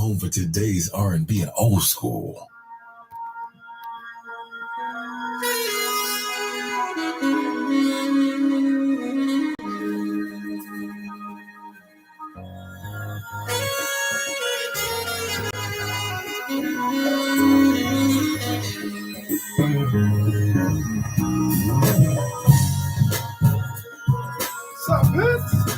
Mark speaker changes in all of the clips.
Speaker 1: home for today's R&B and old school.
Speaker 2: What's up, bitch?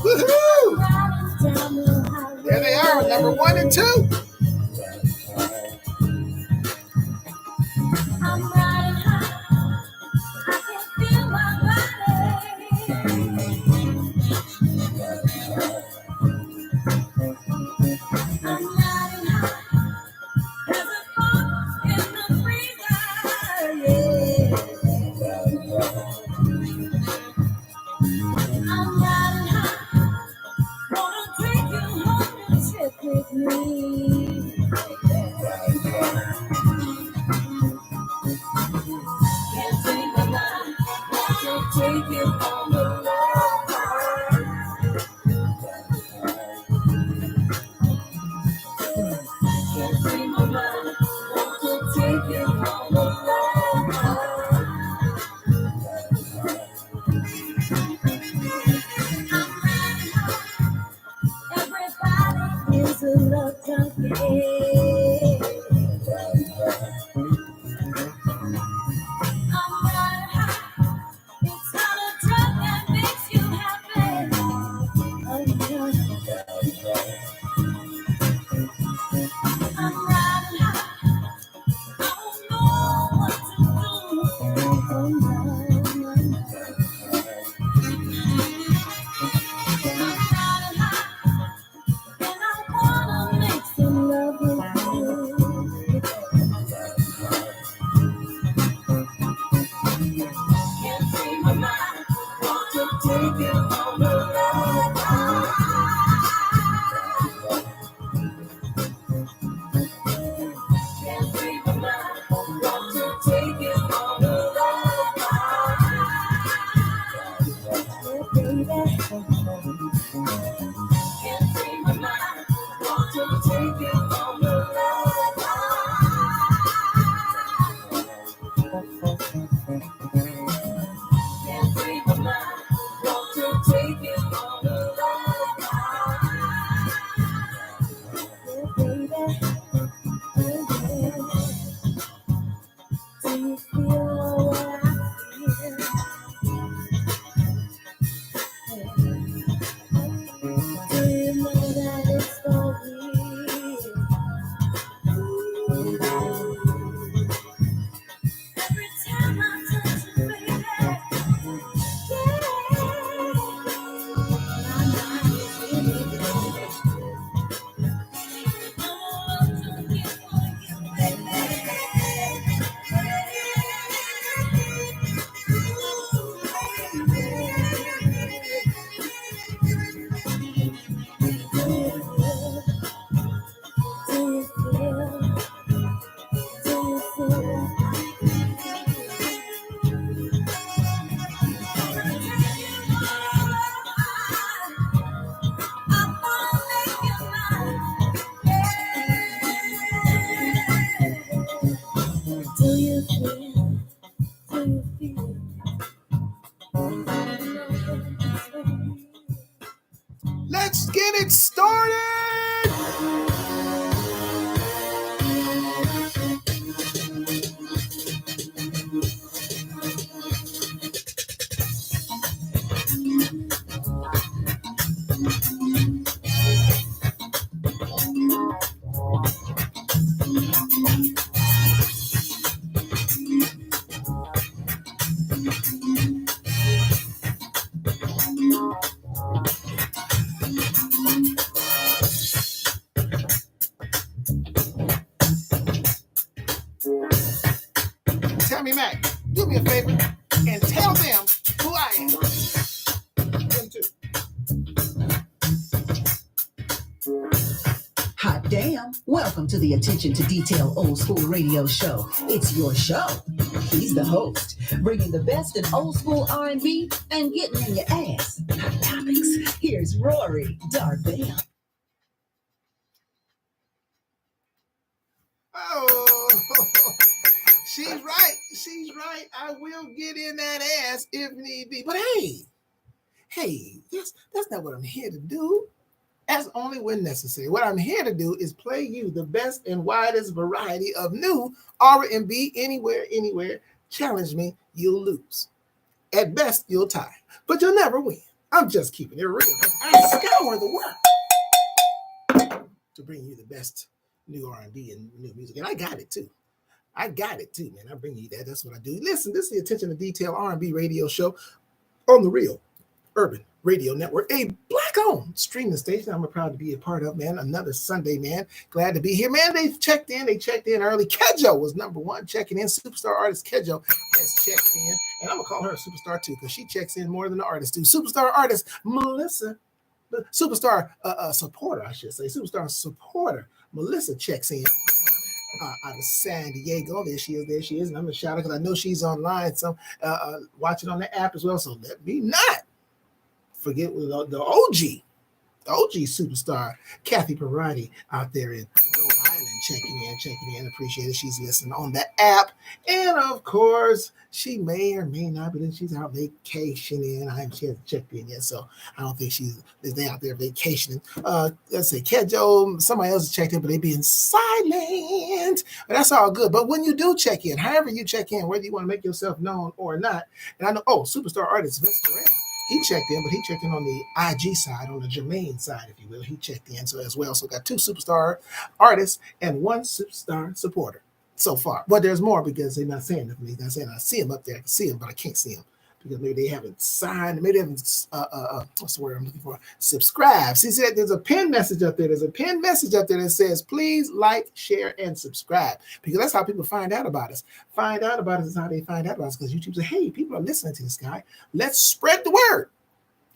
Speaker 2: Woohoo! There they are, number 1 and 2. Let's get it started!
Speaker 3: damn. Welcome to the Attention to Detail Old School Radio Show. It's your show. He's the host, bringing the best in old school R&B and getting in your ass. Hot topics. Here's Rory Darbell.
Speaker 2: Oh, she's right. She's right. I will get in that ass if need be. But hey, that's not what I'm here to do. That's only when necessary. What I'm here to do is play you the best and widest variety of new R&B anywhere. Challenge me, you'll lose. At best, you'll tie, but you'll never win. I'm just keeping it real. I scour the world to bring you the best new R&B and new music, and I got it too. Man. I bring you that. That's what I do. Listen, this is the Attention to Detail R&B radio show on the Real Urban Radio Network, a Black-owned streaming station I'm proud to be a part of, man. Another Sunday, man. Glad to be here, man. They checked in early. Kedjo was number one checking in. Superstar artist Kedjo has checked in, and I'm gonna call her a superstar too, because she checks in more than the artists do. Superstar artist Melissa, superstar supporter, I should say. Superstar supporter Melissa checks in out of San Diego. There she is. And I'm gonna shout out because I know she's online, so watching on the app as well. So let me not forget the OG superstar Kathy Parati out there in Rhode Island checking in. Appreciate it. She's listening on the app, and of course, she may or may not, but she's out vacationing. She hasn't checked in yet, so I don't think they're out there vacationing. Let's say Kedjo, somebody else has checked in, but they being silent. But that's all good. But when you do check in, however you check in, whether you want to make yourself known or not, and I know, superstar artist Vince Terrell. He checked in, but he checked in on the IG side, on the Jermaine side, if you will. He checked in as well. So got two superstar artists and one superstar supporter so far. But there's more because they're not saying nothing. They're not saying I see him up there. I can see him, but I can't see him because maybe they haven't signed. Maybe they haven't, what's the word I'm looking for? Subscribe. See, there's a pin message up there. There's a pin message up there that says, please like, share, and subscribe. Because that's how people find out about us. Find out about us is how they find out about us, because YouTube says, hey, people are listening to this guy. Let's spread the word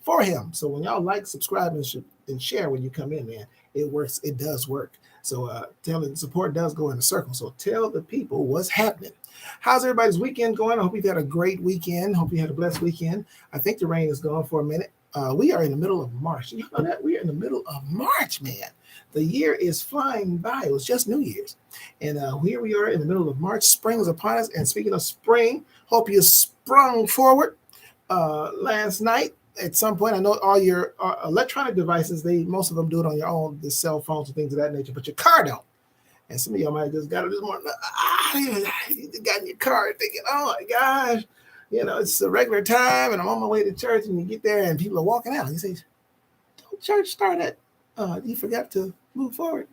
Speaker 2: for him. So when y'all like, subscribe, and share when you come in, man, it works. It does work. So telling support does go in a circle. So tell the people what's happening. How's everybody's weekend going? I hope you've had a great weekend. Hope you had a blessed weekend. I think the rain is gone for a minute. We are in the middle of March. You know that? We are in the middle of March, man. The year is flying by. It was just New Year's. And here we are in the middle of March. Spring is upon us. And speaking of spring, hope you sprung forward last night. At some point, I know all your electronic devices, most of them do it on your own, the cell phones and things of that nature, but your car don't. And some of y'all might have just got it this morning. You got in your car thinking, oh my gosh, it's a regular time and I'm on my way to church, and you get there and people are walking out. You say, don't church start at, you forgot to move forward.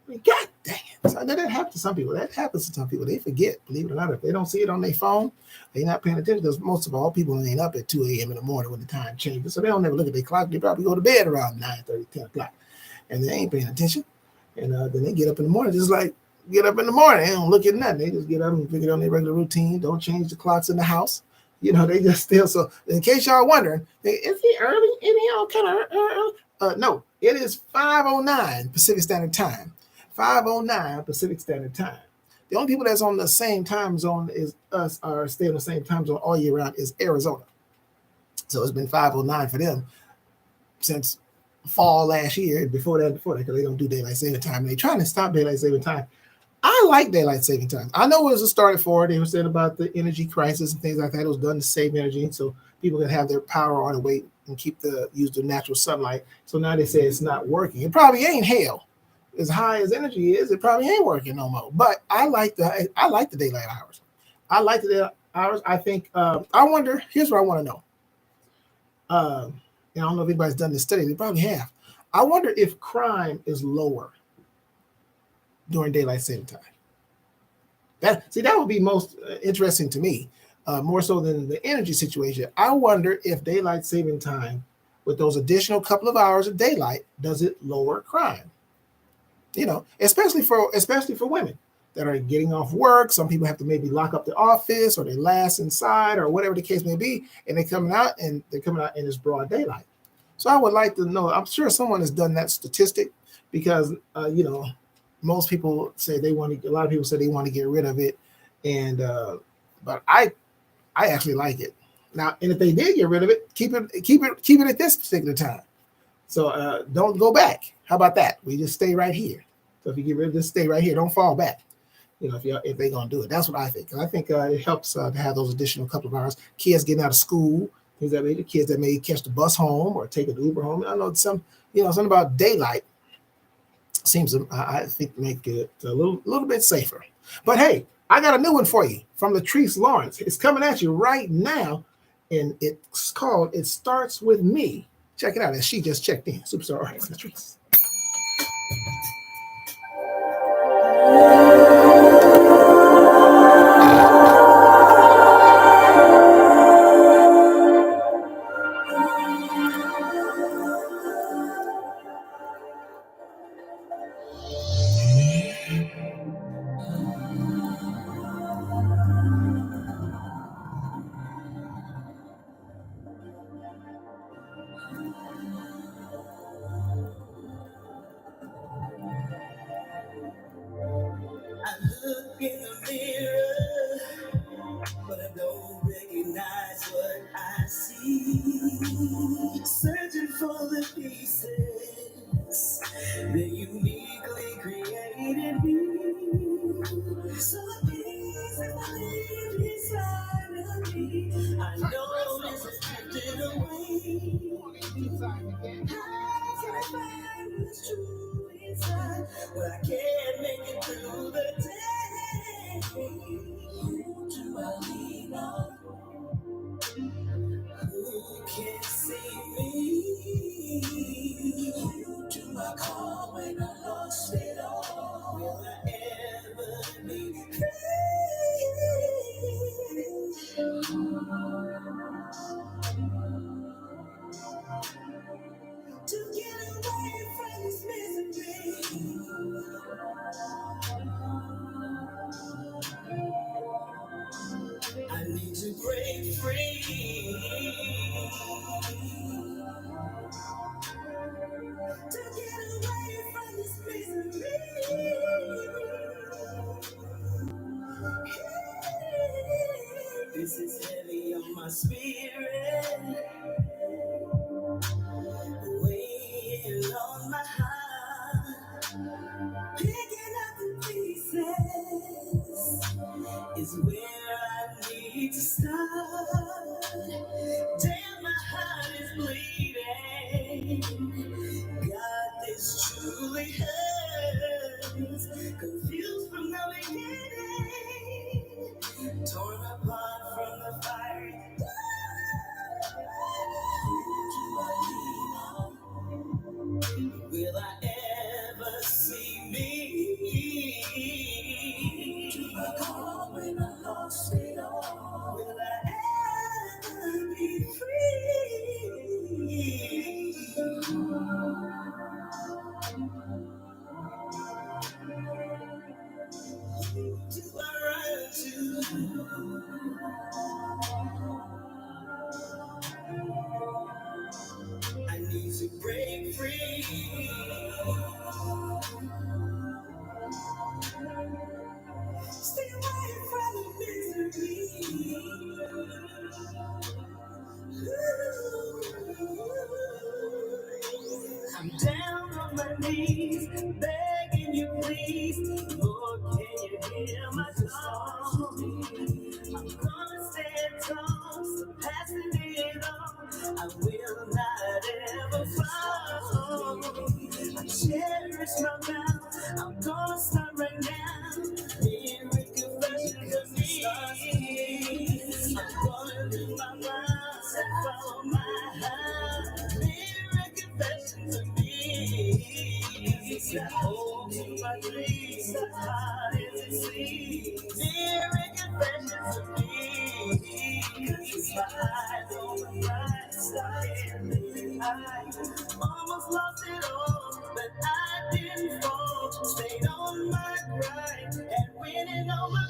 Speaker 2: I mean, God dang it. So that happens to some people. That happens to some people. They forget, believe it or not. If they don't see it on their phone, they're not paying attention, because most of all, people ain't up at 2 a.m. in the morning when the time changes. So they don't never look at their clock. They probably go to bed around 9:30, 10 o'clock. And they ain't paying attention. And then they get up in the morning, just like get up in the morning. They don't look at nothing. They just get up and figure on their regular routine. Don't change the clocks in the house. They just still. So in case y'all wondering, is he early? Is he all kind of early? No, it is 5:09 Pacific Standard Time. 5:09 Pacific Standard Time. The only people that's on the same time zone as us, are staying on the same time zone all year round, is Arizona. So it's been 5:09 for them since fall last year. Before that, because they don't do daylight saving time. And they're trying to stop daylight saving time. I like daylight saving time. I know it was started for. They were saying about the energy crisis and things like that. It was done to save energy, so people can have their power on and wait and use the natural sunlight. So now they say it's not working. It probably ain't hell. As high as energy is, it probably ain't working no more. But I like the daylight hours. I like the daylight hours. I think. I wonder. Here's what I want to know. I don't know if anybody's done this study. They probably have. I wonder if crime is lower during daylight saving time. That would be most interesting to me, more so than the energy situation. I wonder if daylight saving time, with those additional couple of hours of daylight, does it lower crime? Especially for women that are getting off work. Some people have to maybe lock up the office, or they last inside, or whatever the case may be, and they're coming out in this broad daylight. So I would like to know. I'm sure someone has done that statistic, because most people say they want to. A lot of people say they want to get rid of it, and but I actually like it now. And if they did get rid of it, keep it at this particular time. So don't go back. How about that? We just stay right here. So if you get rid of this, stay right here. Don't fall back. You know, if they're gonna do it, that's what I think. And I think it helps to have those additional couple of hours. Kids getting out of school, things that maybe kids that may catch the bus home or take an Uber home. I know something about daylight seems I think make it a little bit safer. But hey, I got a new one for you from Latrice Lawrence. It's coming at you right now, and it's called "It Starts With Me." Check it out as she just checked in. Superstar artist Latrice.
Speaker 3: I look in the mirror, but I don't recognize what I see. Searching for the pieces that uniquely created me. So these live inside of me. I know this is drifted away. I find what's true inside, but I can't make it through the day. Who do I lean on? Who can see me? Who do I call when I lost it all? Will I ever be free? To get away from this misery, I need to break free. To get away from this misery, this is heavy on my spirit, weighing on my heart, picking up the pieces is where I need to start. Damn, my heart is bleeding. God, this truly hurts. Confused from the beginning, torn apart from the fire. Who do I lean on? Will I ever see me? Who do I call when I lost it all? Will I ever be free? Who do I run to? I need to break free. Stay away from the misery. I'm down on my knees, begging you please. Lord, can you hear my song? I'm gonna stand tall, surpassing it all. I will not ever fall. I cherish my vow. I'm gonna start right now. Being with confession of me. I'm gonna do my vows and follow my heart. Being confession to me. It's that home to my dreams, the heart is at sea. Being confession to me. It's my eyes on the prize. I can't believe I almost lost it all, but I didn't fall. Stayed on my grind and winning over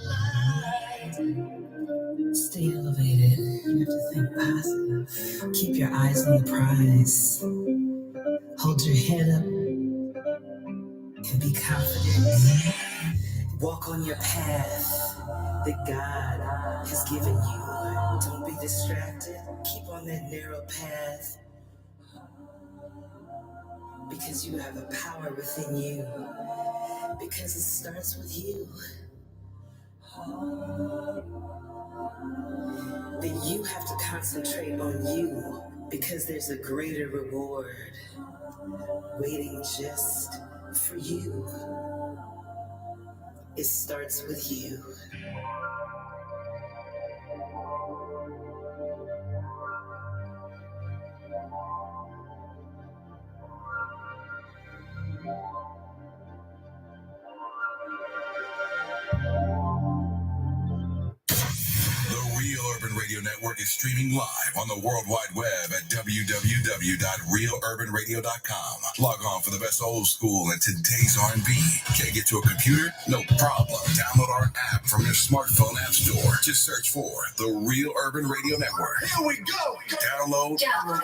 Speaker 3: mine. Stay elevated. You have to think positive. Keep your eyes on the prize. Hold your head up.
Speaker 4: and be confident. Walk on your path that God has given you. Don't be distracted. Keep on that narrow path because you have a power within you. Because it starts with you. That you have to concentrate on you because there's a greater reward waiting just for you. It starts with you.
Speaker 1: The Real Urban Radio Network is streaming live on the World Wide Web at www.realurbanradio.com. Log on for the best old school and today's R&B. Can't get to a computer? No problem. Download our app from your smartphone app store. Just search for the Real Urban Radio Network. Here we go. Download. Bam.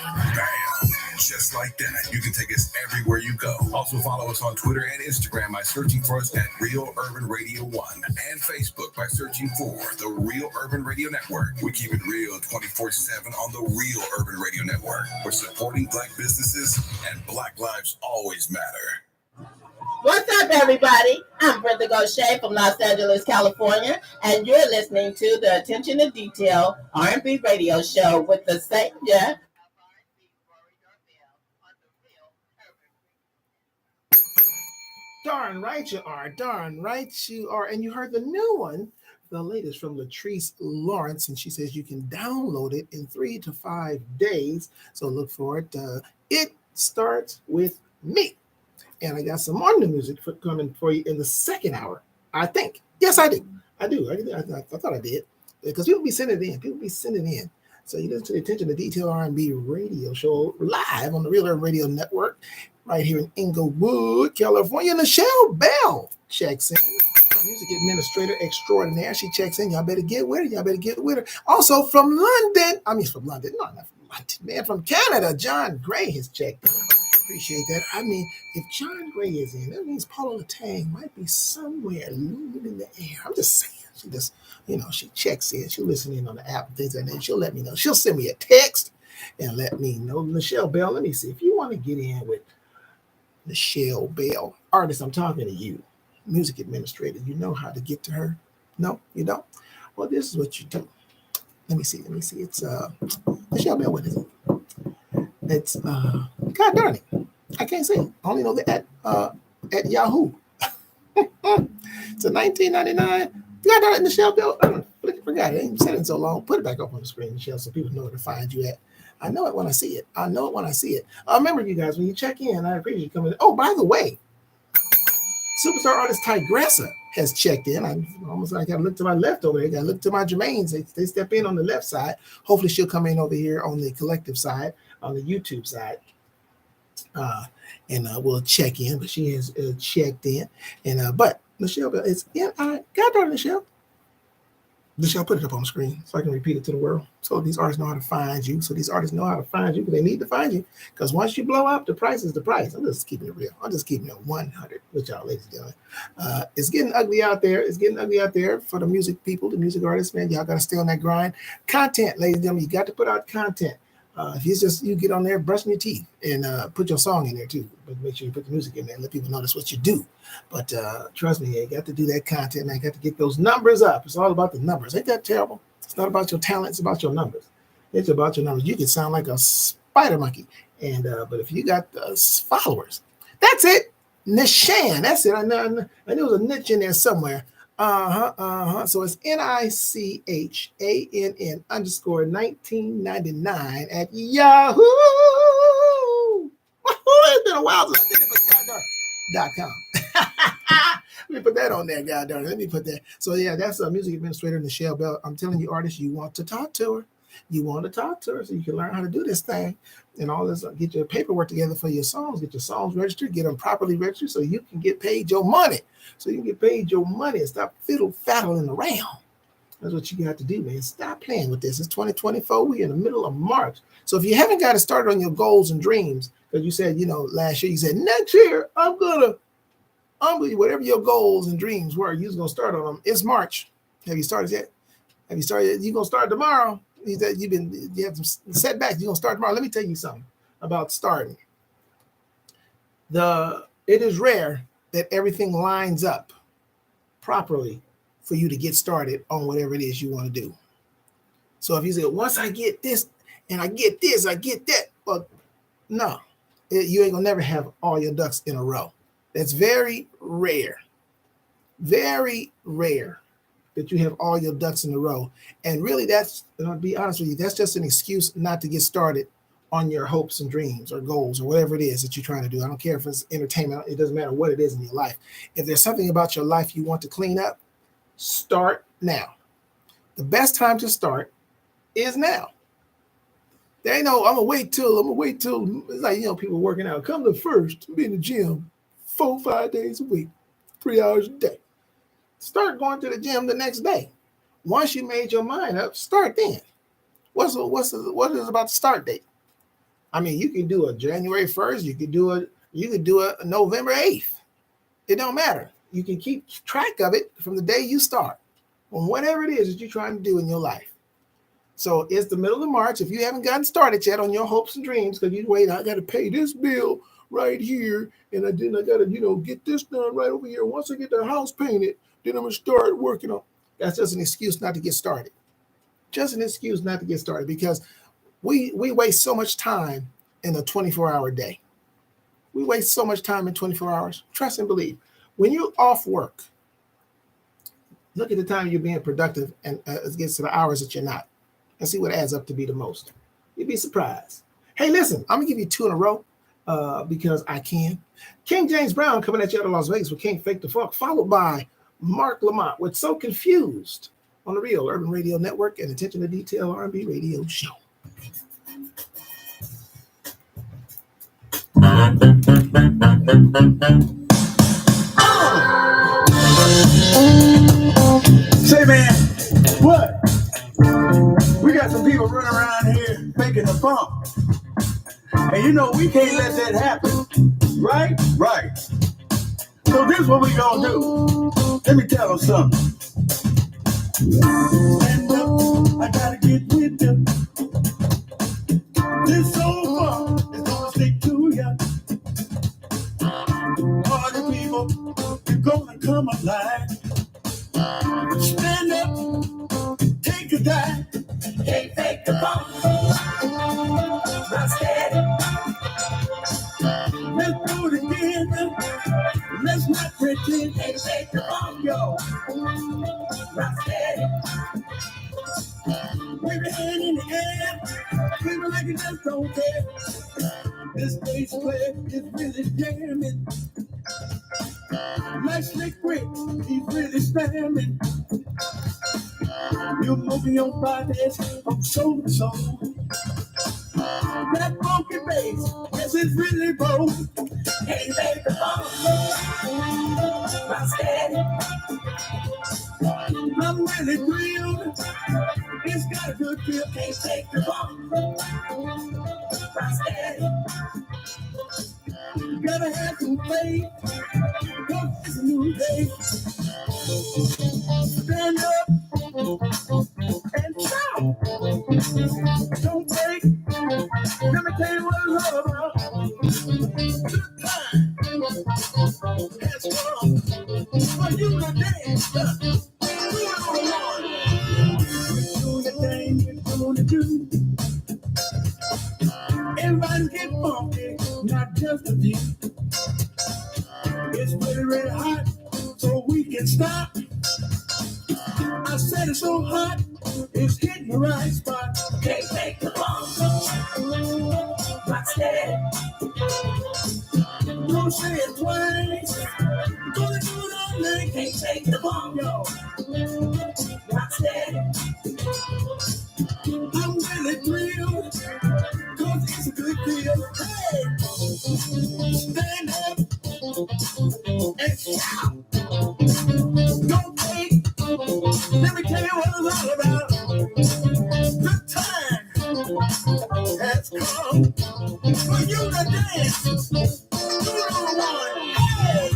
Speaker 1: Just like that. You can take us everywhere you go. Also follow us on Twitter and Instagram by searching for us at Real Urban Radio 1 and Facebook by searching for the Real Urban Radio Network. We keep it real 24/7 on the Real Urban Radio Network. We're supporting Black businesses and Black lives always matter.
Speaker 5: What's up, everybody? I'm Brenda Gaucher from Los Angeles, California, and you're listening to the Attention to Detail R&B radio show with the savior.
Speaker 2: Darn right you are. Darn right you are. And you heard the new one, the latest from Latrice Lawrence, and she says you can download it in 3 to 5 days. So look for it. It starts with me. And I got some more new music coming for you in the second hour, I think. Yes, I do. I thought I did. Because people be sending it in. So you listen to the Attention to Detail R&B radio show live on the Real Urban Radio Network right here in Inglewood, California. Nichelle Bell checks in. Music administrator extraordinaire. She checks in. Y'all better get with her. Also from London. No, not from London, man. From Canada, John Gray has checked in. Appreciate that. I mean, if John Gray is in, that means Paula Latang might be somewhere looming in the air. I'm just saying. She just, she checks in. She'll listen in on the app and things like that. She'll let me know. She'll send me a text and let me know. Nichelle Bell, let me see. If you want to get in with Nichelle Bell, artist, I'm talking to you, music administrator, you know how to get to her? No, you don't? Well, this is what you do. Let me see. It's Nichelle Bell, what is it? It's God darn it. I can't say it. I only know that at Yahoo. It's a 1999. God darn it, Nichelle Bell. I forgot it. I ain't said it in so long. Put it back up on the screen, Nichelle, so people know where to find you at. I know it when I see it. Remember, you guys, when you check in, I appreciate you coming in. Oh, by the way, superstar artist Tigressa has checked in. I almost like I look to my left over there. I got to look to my Jermaines. They step in on the left side. Hopefully she'll come in over here on the collective side, on the YouTube side. And we'll check in, but she has checked in. And but Nichelle Bell, it's God darn Nichelle. Nichelle, put it up on the screen so I can repeat it to the world. So these artists know how to find you. So these artists know how to find you because they need to find you. Because once you blow up, the price is the price. I'm just keeping it real. I'm just keeping it 100 with y'all ladies doing. It's getting ugly out there. For the music people, the music artists, man. Y'all got to stay on that grind. Content, ladies and gentlemen, you got to put out content. If you get on there brushing your teeth and put your song in there too, but make sure you put the music in there and let people know that's what you do. But trust me, you got to do that content, man. You got to get those numbers up. It's all about the numbers. Ain't that terrible? It's not about your talent. It's about your numbers. It's about your numbers. You can sound like a spider monkey, and but if you got followers, that's it. Nishan, that's it. I know there was a niche in there somewhere. So it's NICHANN_1999 at Yahoo. It's been a while since I did it, but goddamn.com. Let me put that on there, goddamn. Let me put that. So yeah, that's a music administrator, Nichelle Bell. I'm telling you, artists, you want to talk to her. So you can learn how to do this thing and all this. Get your paperwork together for your songs. Get your songs registered. Get them properly registered so you can get paid your money. And stop fiddle-faddling around. That's what you got to do, man. Stop playing with this. It's 2024. We're in the middle of March. So if you haven't got it started on your goals and dreams, because you said, last year, you said, next year, I'm going to Unbelievable. Whatever your goals and dreams were, you was gonna start on them. It's March. Have you started yet? Have you started? You gonna start tomorrow? You have some setbacks. You gonna start tomorrow? Let me tell you something about starting. It is rare that everything lines up properly for you to get started on whatever it is you want to do. So if you say, once I get this and I get this, I get that, well, no, you ain't gonna never have all your ducks in a row. That's very rare that you have all your ducks in a row. And really, I'll be honest with you, that's just an excuse not to get started on your hopes and dreams or goals or whatever it is that you're trying to do. I don't care if it's entertainment. It doesn't matter what it is in your life. If there's something about your life you want to clean up, start now. The best time to start is now. There ain't no, I'm gonna wait till, it's like, people working out. Come to first, be in the gym 4-5 days a week, 3 hours a day. Start going to the gym the next day. Once you made your mind up, start then. What is about the start date? I mean, you can do a January 1st, you could do a November 8th. It don't matter. You can keep track of it from the day you start on whatever it is that you're trying to do in your life. So it's the middle of March. If you haven't gotten started yet on your hopes and dreams, because you wait, I got to pay this bill right here, and I got to, get this done right over here. Once I get the house painted, then I'm going to start working on. That's just an excuse not to get started. Just an excuse not to get started, because we waste so much time in a 24-hour day. We waste so much time in 24 hours. Trust and believe. When you're off work, look at the time you're being productive and against the hours that you're not, and see what adds up to be the most. You'd be surprised. Hey, listen, I'm going to give you 2 in a row because I can. King James Brown coming at you out of Las Vegas with Can't Fake the Funk, followed by Mark Lamont with So Confused on the Real Urban Radio Network and Attention to Detail R&B Radio Show.
Speaker 6: Say, man, what? We got some people running around here faking the funk. And we can't let that happen. Right? Right. So this is what we gonna do. Let me tell them something. Stand up, I gotta get with you. This old funk is gonna stick to ya. Party people, you're gonna come alive. Stand up, take a dive. Can't fake the funk. Now steady. Let's do it again. Let's not pretend. Can't fake the funk, yo. Now steady. Wave your hand in the air. Feel like you just don't care. This bass player is really jamming. Like Slick Rick, he's really spamming. You're moving your bodies from soul to soul. That funky bass, yes, it's really bold. Can't fake the funk. I'm steady. I'm really thrilled. It's got a good feel. Can't fake the funk. I'm steady. Gotta have some faith. Cause it's a new day. Stand up and shout. Don't break. Let me tell you what it's all about. Good time has come for you to dance. Do it on one. Do the thing you're gonna do. Everybody get funky, not just a few. It's really, really hot, so we can stop. I said it's so hot, it's hitting the right spot. Can't take the funk. Rock steady. Don't say it twice. Gonna do it all night. Can't take the funk, yo. Rock steady. I'm really thrilled, cause it's a good deal. Hey! Stand up and shout. Don't take. Let me tell you what it's all about. The time has come for you to dance. Do it on one. Hey!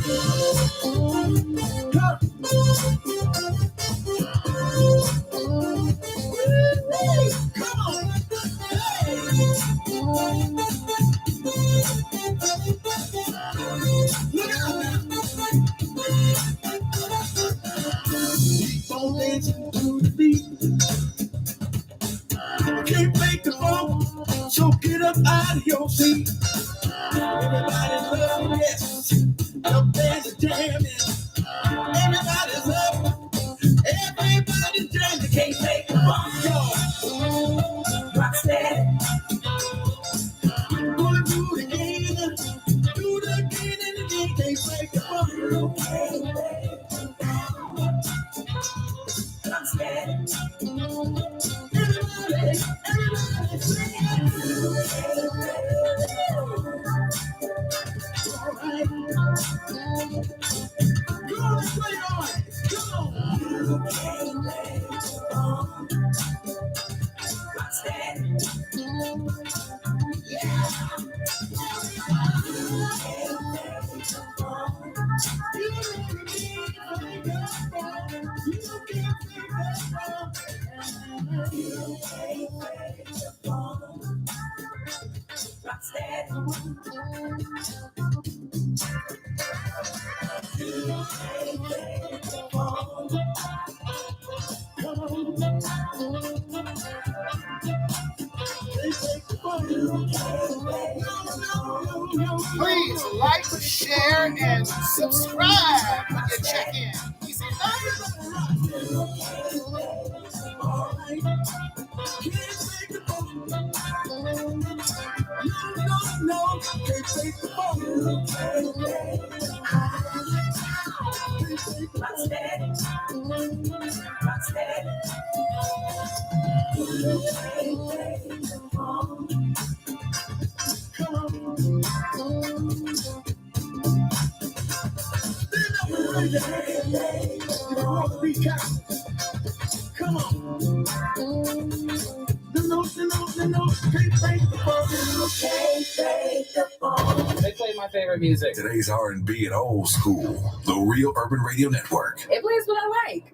Speaker 6: On dancing to the beat. Can't make the phone, so get up out of your seat. Everybody's loving yes. Up there's a jamming. Everybody's up. Everybody's jamming. Can't make the phone, y'all. Rock steady. Gonna do it again. Do it again and again. Can't make the phone. Rock steady.
Speaker 2: Please like, share, and subscribe when you check in. Easy
Speaker 6: Come on. The notes, can't take the phone.
Speaker 7: They play my favorite music.
Speaker 1: Today's R&B and old school. The Real Urban Radio Network.
Speaker 7: It plays what I like.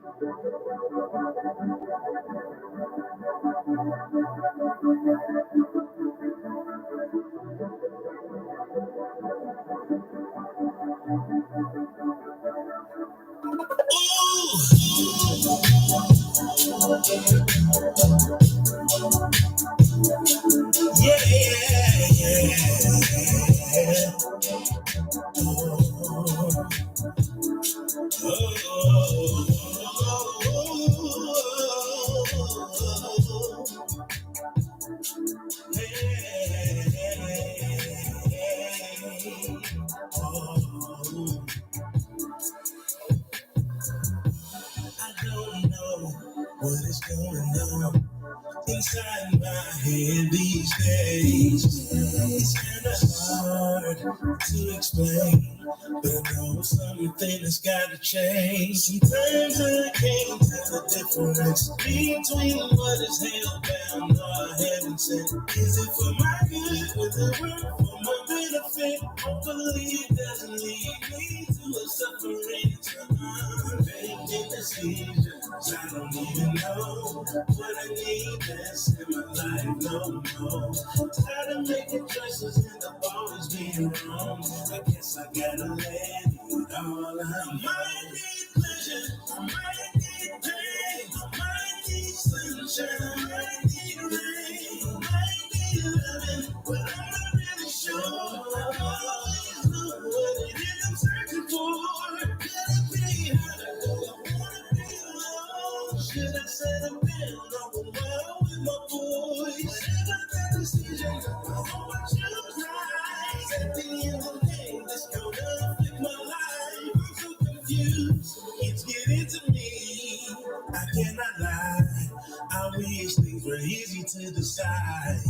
Speaker 6: I don't know what is going on inside my head these days. It's kind of hard to explain, but I know something has got to change. Sometimes I can't tell the difference between what is held down or heaven sent. Is it for my good? Will it work for my benefit? Hopefully it doesn't lead me to a suffering. I'm making decisions I don't even know what I need best in my life. No, no. Tired of making choices and of always being wrong. I guess I gotta let it all out. I might need pleasure, I might need pain, I might need sunshine, I might need rain, I might need loving, but I'm not really sure. I always know what it is I'm searching for. Gotta be hard, I wanna be alone. Should I settle down on the wall with my voice? Whatever that decision, I hope I choose right. At the end of the day, this gonna affect my life. I'm so confused, it's getting to me. I cannot lie, I wish things were easy to decide.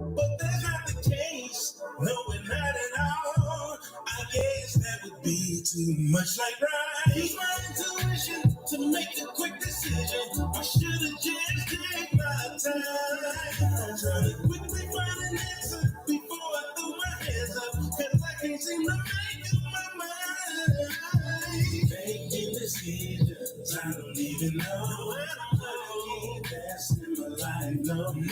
Speaker 6: But that's not the case, no, it's not at all. I guess that would be too much like right. Use my intuition to make a quick decision. I should have just taken my time. I'm trying to quickly find an answer before I throw my hands up, cause I can't seem to make up my mind. even know that I'm lucky that's in my life. No, no,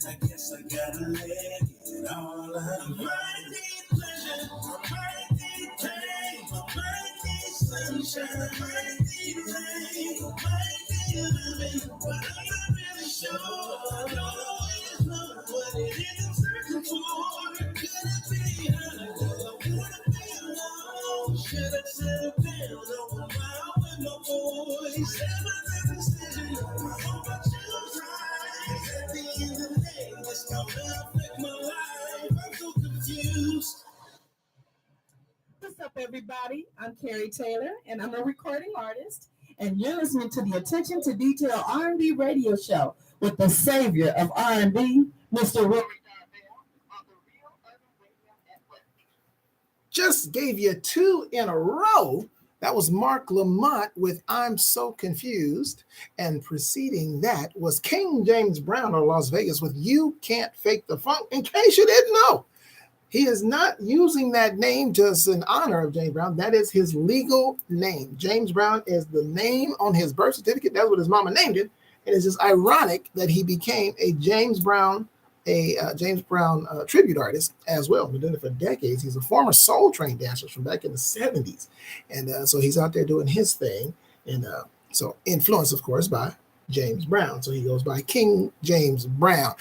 Speaker 6: I guess I gotta let it all out. I might need pleasure, I might need pain, I might need sunshine, I might need rain, I might need living, but I'm not really sure. I don't always know what it is I'm searching for. Could it be her? Do I wanna be alone? Should I settle down on a mile with no voice? Am I the decision? I hope I choose right. At the end of the day, this gonna affect my life. I'm so confused.
Speaker 5: What's up, everybody? I'm Carrie Taylor, and I'm a recording artist. And you're listening to the Attention to Detail R&B radio show with the savior of R&B, Mr. Rick.
Speaker 2: Just gave you 2 in a row. That was Mark Lamont with I'm So Confused. And preceding that was King James Brown of Las Vegas with You Can't Fake the Funk. In case you didn't know, he is not using that name just in honor of James Brown. That is his legal name. James Brown is the name on his birth certificate. That's what his mama named it. And it's just ironic that he became a James Brown tribute artist as well. Been doing it for decades. He's a former Soul Train dancer from back in the 70s. And so he's out there doing his thing. And so influenced, of course, by James Brown. So he goes by King James Brown.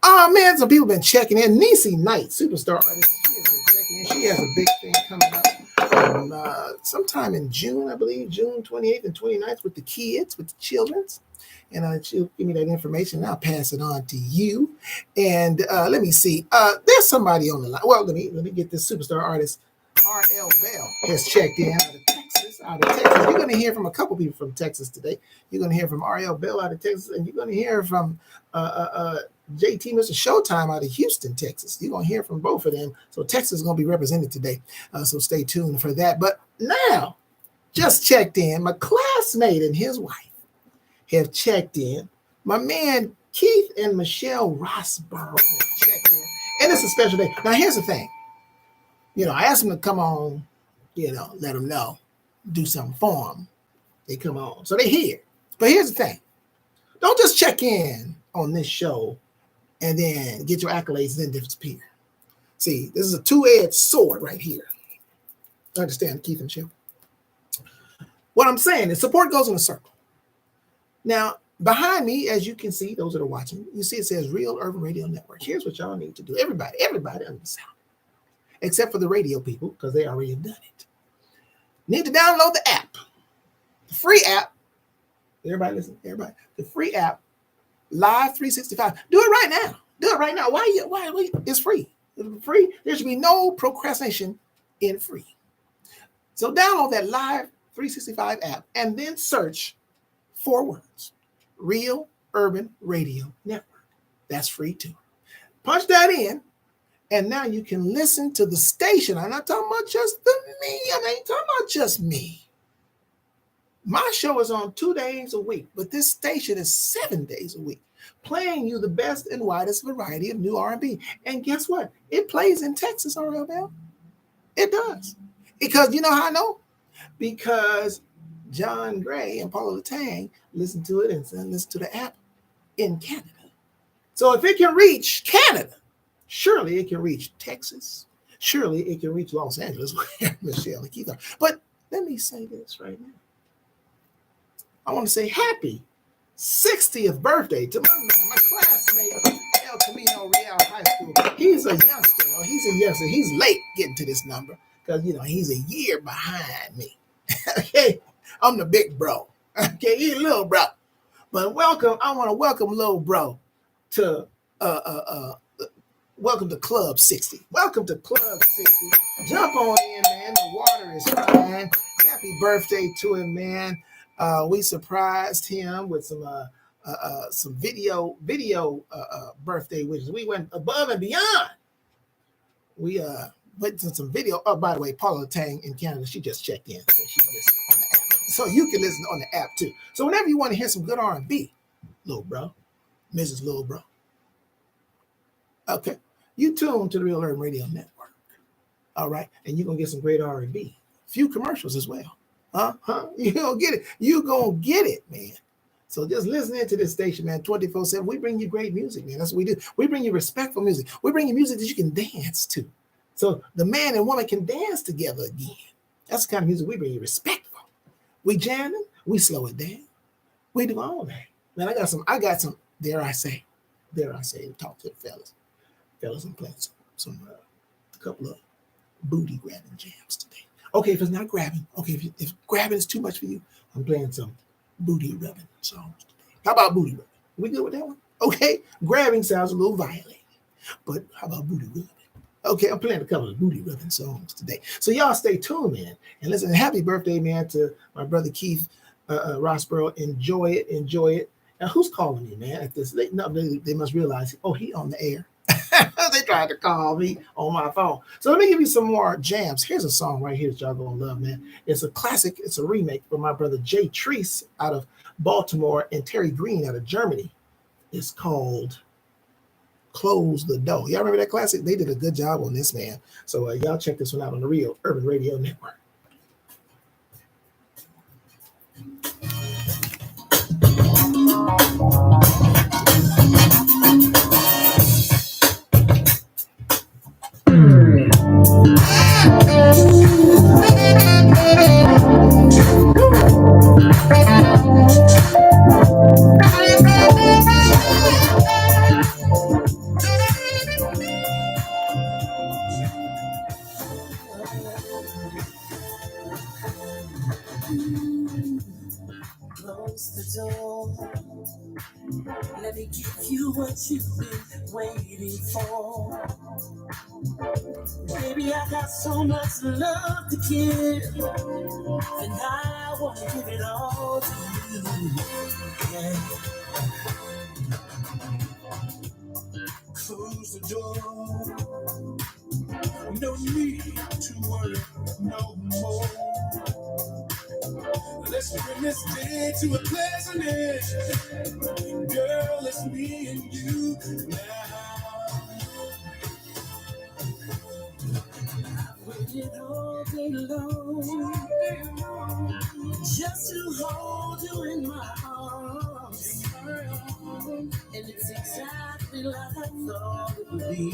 Speaker 2: Oh, man, some people been checking in. Niecy Knight, superstar artist. She has been checking in. She has a big thing coming up sometime in June, I believe, June 28th and 29th with the kids, with the children's. And she'll give me that information. And I'll pass it on to you. And let me see. There's somebody on the line. Well, let me get this superstar artist. R.L. Bell has checked in out of Texas. You're going to hear from a couple people from Texas today. You're going to hear from R.L. Bell out of Texas, and you're going to hear from JT Mr. Showtime out of Houston, Texas. You're going to hear from both of them. So Texas is going to be represented today. So stay tuned for that. But now, just checked in. My classmate and his wife have checked in. My man Keith and Michelle Rossborough have checked in. And it's a special day. Now, here's the thing. I asked them to come on, let them know, do something for them. They come on. So they're here. But here's the thing. Don't just check in on this show and then get your accolades and then disappear. See, this is a two-edged sword right here. I understand, Keith and Michelle. What I'm saying is support goes in a circle. Now, behind me, as you can see, those that are watching, you see it says Real Urban Radio Network. Here's what y'all need to do. Everybody under the sound. Except for the radio people, because they already have done it. Need to download the app. The free app. Everybody listen, everybody. The free app, Live 365. Do it right now. Do it right now. Why? It's free. It's free. There should be no procrastination in free. So download that Live 365 app and then search 4 words. Real Urban Radio Network. That's free too. Punch that in. And now you can listen to the station. I'm not talking about just me. I ain't talking about just me. My show is on 2 days a week, but this station is 7 days a week, playing you the best and widest variety of new R&B. And guess what? It plays in Texas, R.L. Bell. It does. Because you know how I know? Because John Gray and Paula Latang listen to it and listen to the app in Canada. So if it can reach Canada, surely it can reach Texas. Surely it can reach Los Angeles, where Michelle and Keith are. But let me say this right now. I want to say happy 60th birthday to my man, my classmate, El Camino Real High School. He's a youngster. He's late getting to this number because, he's a year behind me. Okay, I'm the big bro. Okay, he's a little bro. But I want to welcome little bro to welcome to Club 60. Welcome to Club 60. Jump on in, man. The water is fine. Happy birthday to him, man. We surprised him with some video birthday wishes. We went above and beyond. We went to some video. Oh, by the way, Paula Tang in Canada, she just checked in. So she's listening on the app. So you can listen on the app too. So whenever you want to hear some good R&B, little bro, Mrs. Little Bro. Okay, you tune to the Real Urban Radio Network. All right, and you're gonna get some great R&B few commercials as well. You gonna get it. You gonna get it, man. So just listening to this station, man, 24/7. We bring you great music, man. That's what we do. We bring you respectful music. We bring you music that you can dance to. So the man and woman can dance together again. That's the kind of music we bring you, respectful. We jamming, we slow it down. We do all that. Man, I got some, dare I say, talk to the fellas. Fellas, I'm playing a couple of booty grabbing jams today. Okay, if it's not grabbing, okay, if grabbing is too much for you, I'm playing some booty rubbing songs today. How about booty rubbing? We good with that one? Okay, grabbing sounds a little violating, but how about booty rubbing? Okay, I'm playing a couple of booty rubbing songs today. So y'all stay tuned, man, and listen. Happy birthday, man, to my brother Keith Rossborough. Enjoy it. Now, who's calling me, man? At this, they must realize, he on the air. They tried to call me on my phone. So let me give you some more jams. Here's a song right here that y'all gonna love, man. It's a classic. It's a remake from my brother Jay Treese out of Baltimore and Terry Green out of Germany. It's called Close the Door. Y'all remember that classic? They did a good job on this, man. So y'all check this one out on the Real Urban Radio Network.
Speaker 4: Close the door. Let me give you what you've been waiting for. Baby, I got so much love to give, and I want to give it all to you. Yeah. Close the door. No need to worry no more. Let's bring this day to a pleasant end. Girl, it's me and you now. I've waited all day long just to hold you in my arms. And it's exactly like I thought it would be.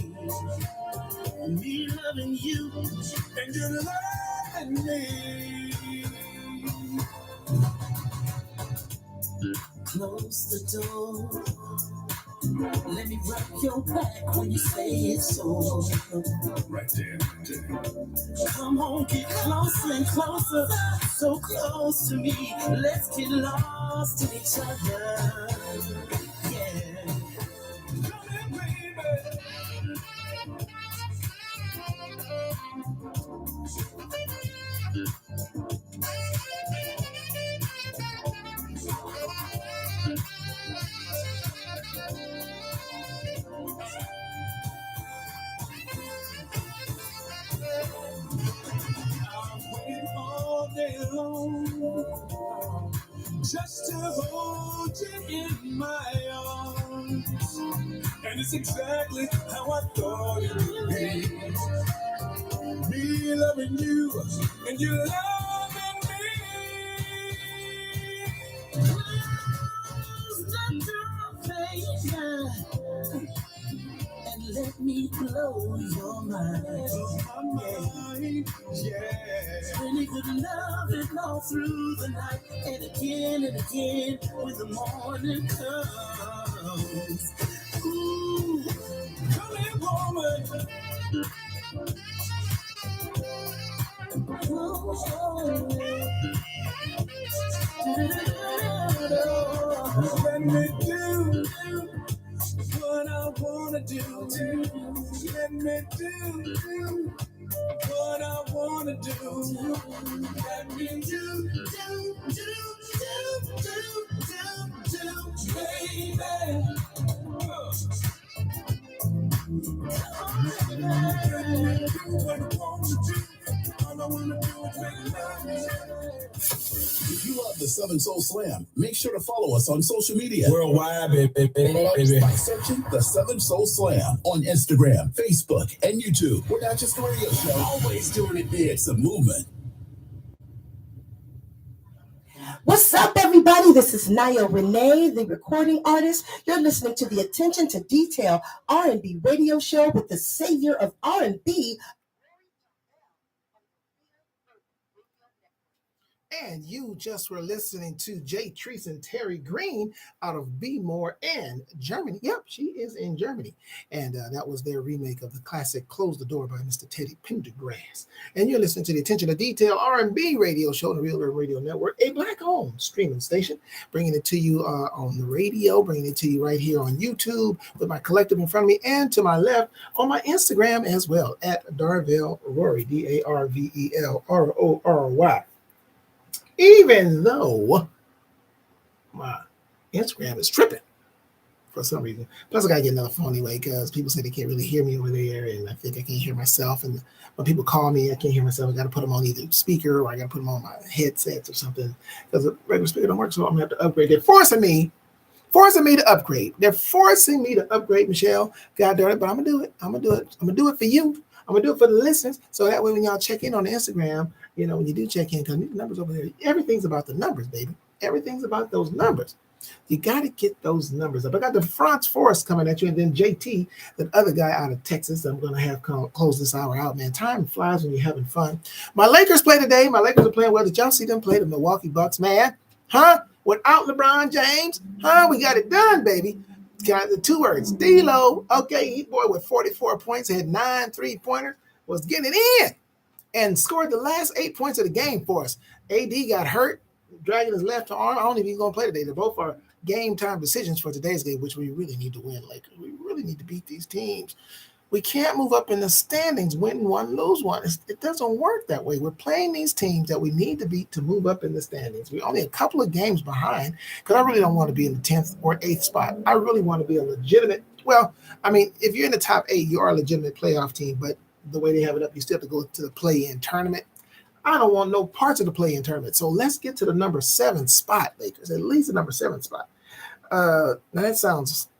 Speaker 4: Me loving you and you loving me. Close the door. Let me rub your back when you say it's so.
Speaker 1: Right there.
Speaker 4: Come on, get closer and closer, so close to me. Let's get lost in each other. Yeah. Come in, baby. All day long, just to hold you in my arms, and it's exactly how I thought it would be. Me loving you, and you loving me. Close the door, baby, and let me blow your mind. Yeah. Really good loving all through the night, and again when the morning comes. Ooh, come here, woman. Let me do what I wanna do. Let me do what I wanna do. Let me do, baby.
Speaker 8: If you love the Southern Soul Slam, make sure to follow us on social media.
Speaker 6: Worldwide, baby.
Speaker 8: By searching the Southern Soul Slam on Instagram, Facebook, and YouTube. We're not just a radio show, always doing it big. It's a movement.
Speaker 5: What's up, everybody? This is Naya Renee, the recording artist. You're listening to the Attention to Detail R&B radio show with the savior of R&B.
Speaker 2: And you just were listening to Jay Treese and Terry Green out of Be More and Germany. Yep, she is in Germany. And that was their remake of the classic Close the Door by Mr. Teddy Pendergrass. And you're listening to the Attention to Detail R&B radio show on the Real Urban Radio Network, a Black-owned streaming station, bringing it to you on the radio, bringing it to you right here on YouTube with my collective in front of me and to my left on my Instagram as well at Darvel Rory, DARVEL RORY. Even though my Instagram is tripping for some reason. Plus, I got to get another phone anyway because people say they can't really hear me over there, and I think I can't hear myself. And when people call me, I can't hear myself. I got to put them on either speaker or I got to put them on my headsets or something because the regular speaker don't work, so I'm going to have to upgrade. They're forcing me to upgrade. They're forcing me to upgrade, Michelle. God darn it, but I'm going to do it. I'm going to do it. I'm going to do it for you. I'm going to do it for the listeners. So that way when y'all check in on the Instagram, you know, when you do check in, because these numbers over there, everything's about the numbers, baby. Everything's about those numbers. You got to get those numbers up. I got the Franz Forrest coming at you, and then JT, that other guy out of Texas, I'm going to have close this hour out, man. Time flies when you're having fun. My Lakers play today. My Lakers are playing well. Did y'all see them play the Milwaukee Bucks, man? Huh? Without LeBron James? Huh? We got it done, baby. Got the two words, D-Lo. Okay, he boy with 44 points, had 9 3-pointers, was getting it in and scored the last 8 points of the game for us. AD got hurt, dragging his left arm. I don't even know if he's going to play today. They're both are game time decisions for today's game, which we really need to win. Like, we really need to beat these teams. We can't move up in the standings, win one, lose one. It doesn't work that way. We're playing these teams that we need to beat to move up in the standings. We're only a couple of games behind because I really don't want to be in the 10th or 8th spot. I really want to be a legitimate, well, I mean, if you're in the top 8, you are a legitimate playoff team, but the way they have it up, you still have to go to the play-in tournament. I don't want no parts of the play-in tournament. So let's get to the number 7 spot, Lakers, at least the number 7 spot. Now that sounds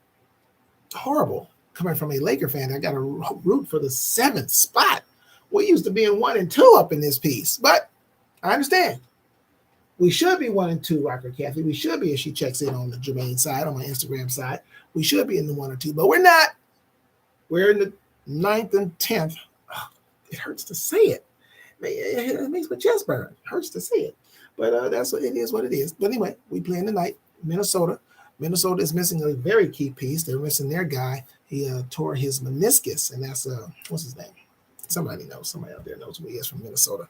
Speaker 2: horrible. Coming from a Laker fan, I got to root for the 7th spot. We used to be in 1 and 2 up in this piece, but I understand. We should be 1 and 2, Rocker Kathy. We should be, as she checks in on the Jermaine side, on my Instagram side. We should be in the 1 or 2, but we're not. We're in the 9th and 10th. Oh, it hurts to say it. It makes my chest burn. It hurts to say it, but that's what it is. What it is. But anyway, we playing tonight. Minnesota. Minnesota is missing a very key piece. They're missing their guy. He tore his meniscus, and that's what's his name? Somebody knows. Somebody out there knows who he is from Minnesota.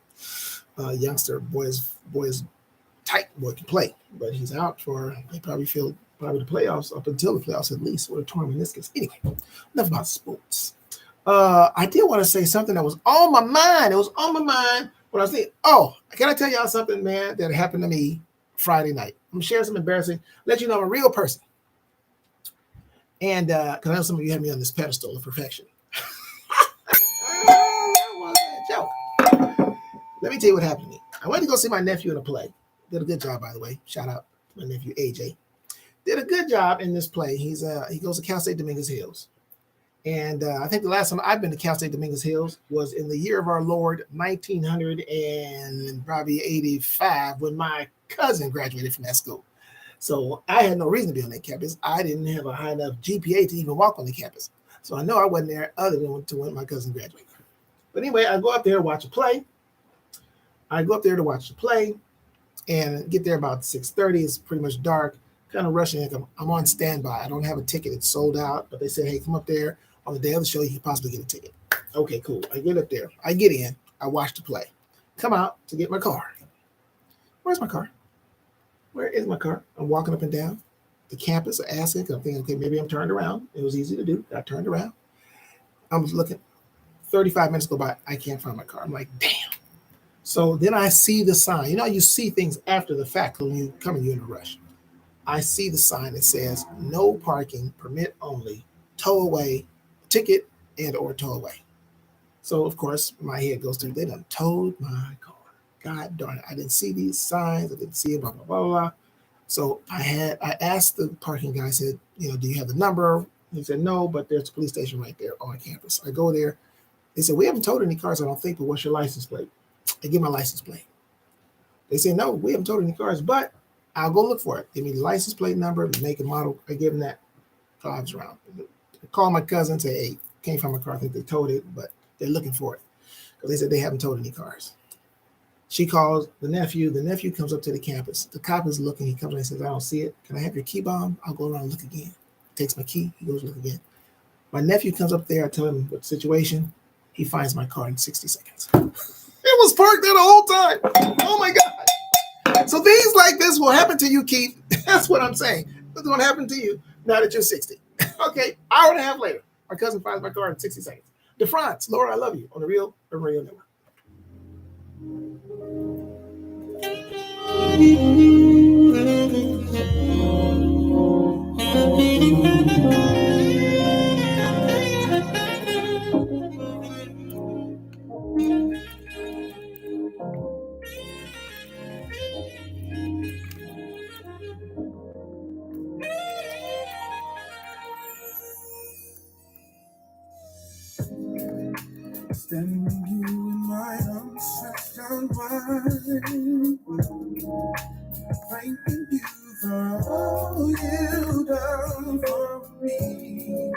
Speaker 2: Youngster, boy is tight. Boy can play, but he's out for. They probably the playoffs up until the playoffs at least with a torn meniscus. Anyway, enough about sports. I did want to say something that was on my mind. It was on my mind when I was thinking. Oh, can I tell y'all something, man, that happened to me Friday night? I'm gonna share some embarrassing. Let you know I'm a real person. And because I know some of you have me on this pedestal of perfection. That was a joke. Let me tell you what happened to me. I went to go see my nephew in a play. Did a good job, by the way. Shout out to my nephew AJ. Did a good job in this play. He goes to Cal State Dominguez Hills. And I think the last time I've been to Cal State Dominguez Hills was in the year of our Lord, 1985, when my cousin graduated from that school. So I had no reason to be on that campus. I didn't have a high enough GPA to even walk on the campus. So I know I wasn't there other than to when my cousin graduated. But anyway, I go up there to watch a play. And get there about 6:30. It's pretty much dark, kind of rushing. I'm on standby. I don't have a ticket. It's sold out. But they said, hey, come up there on the day of the show. You can possibly get a ticket. Okay, cool. I get up there. I get in. I watch the play. Come out to get my car. Where's my car? Where is my car? I'm walking up and down the campus, asking, because I'm thinking, okay, maybe I'm turned around. It was easy to do. I turned around. I was looking. 35 minutes go by. I can't find my car. I'm like, damn. So then I see the sign. You know, you see things after the fact when you come and you're in a rush. I see the sign that says, no parking, permit only, tow away, ticket and or tow away. So, of course, my head goes through, they done towed my car. God darn it. I didn't see these signs. I didn't see it, blah, blah, blah, blah. So I asked the parking guy, I said, you know, do you have the number? He said, no, but there's a police station right there on campus. I go there. They said, we haven't towed any cars, I don't think, but what's your license plate? I give my license plate. They say, no, we haven't towed any cars, but I'll go look for it. Give me the license plate number, the make and model. I give them that. Drives around. I call my cousin, say, hey, can't find my car. I think they towed it, but they're looking for it. Because they said they haven't towed any cars. She calls the nephew. The nephew comes up to the campus. The cop is looking. He comes and says, I don't see it. Can I have your key bomb? I'll go around and look again. Takes my key. He goes look again. My nephew comes up there. I tell him what the situation. He finds my car in 60 seconds. It was parked there the whole time. Oh, my God. So things like this will happen to you, Keith. That's what I'm saying. What's going to happen to you now that you're 60? Okay, hour and a half later, my cousin finds my car in 60 seconds. DeFrance, Laura, I love you on the Real Urban Radio Network.
Speaker 6: Standing you in my arms, stretched out wide, thanking you for all you've done for me.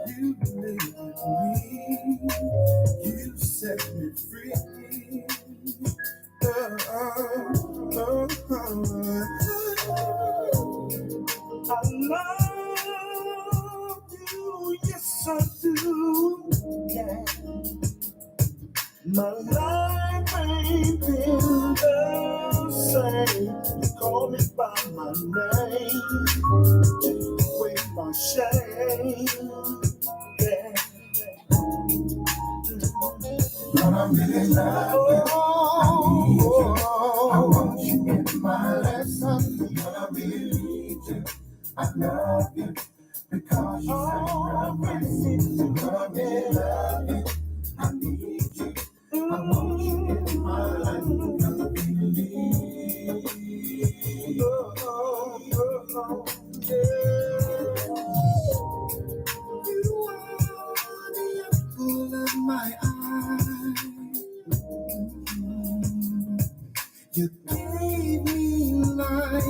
Speaker 6: You delivered me, you set me free. I love you, yes I do, yeah. My life ain't been the same. You call me by my name, take away my shame, yeah. Lord, I really love you. I need you. I want you in my life. Lord, I really need you. I love you because you sacrificed. Lord, I really love you. I need you. I want you in my life. Because I really need you. You are the apple of my eye. You gave me life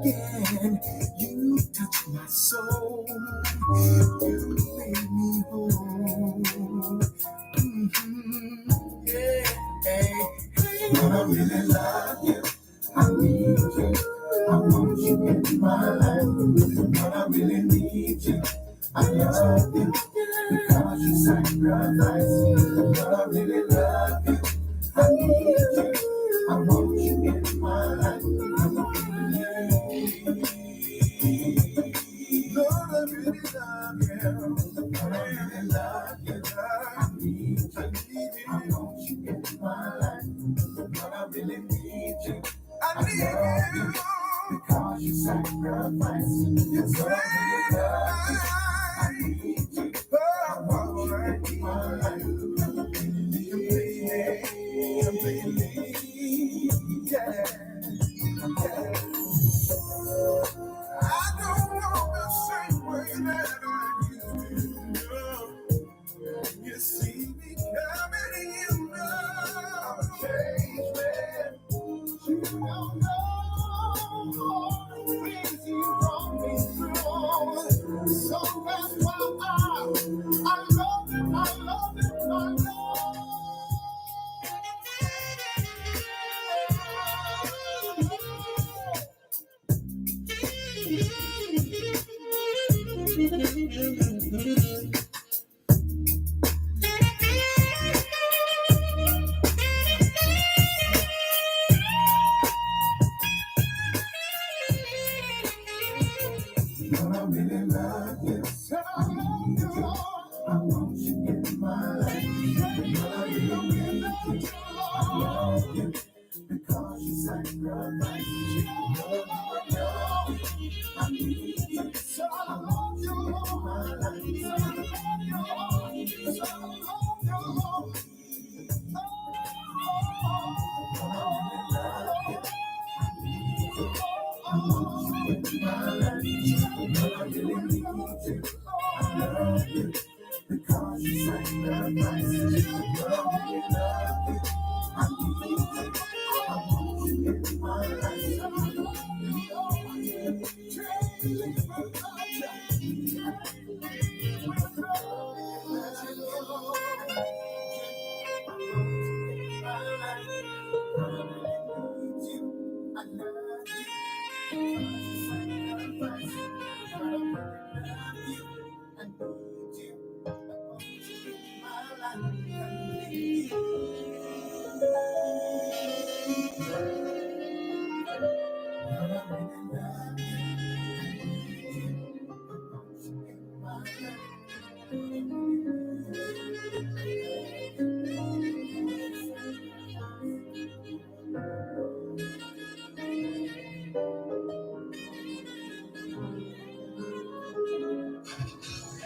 Speaker 6: again. You touched my soul. You made me whole. Yeah. Lord, I really love you. I need you. I want you in my life. Lord, I really need you. I love you because you sacrificed. Lord, I really love you. I need you. I want you in my life. Lord, I really love you. Lord, I really love you. I need you. I want you in my life. Lord, I really need you. I love you because you sacrificed. You sacrificed. I need you. I want you in my life. Yeah. I don't know the same way that I used to. You see me coming, you know I'm a changed man. You don't know all the things you brought me through. So that's why I love you, I love you, I love you. Lord, I really love you. I need you. I want you in my life. Lord, I really need you. I love you because you sacrificed. Lord, I love you. I need you. I want you in my life. Because you sacrificed. Lord, I really love you.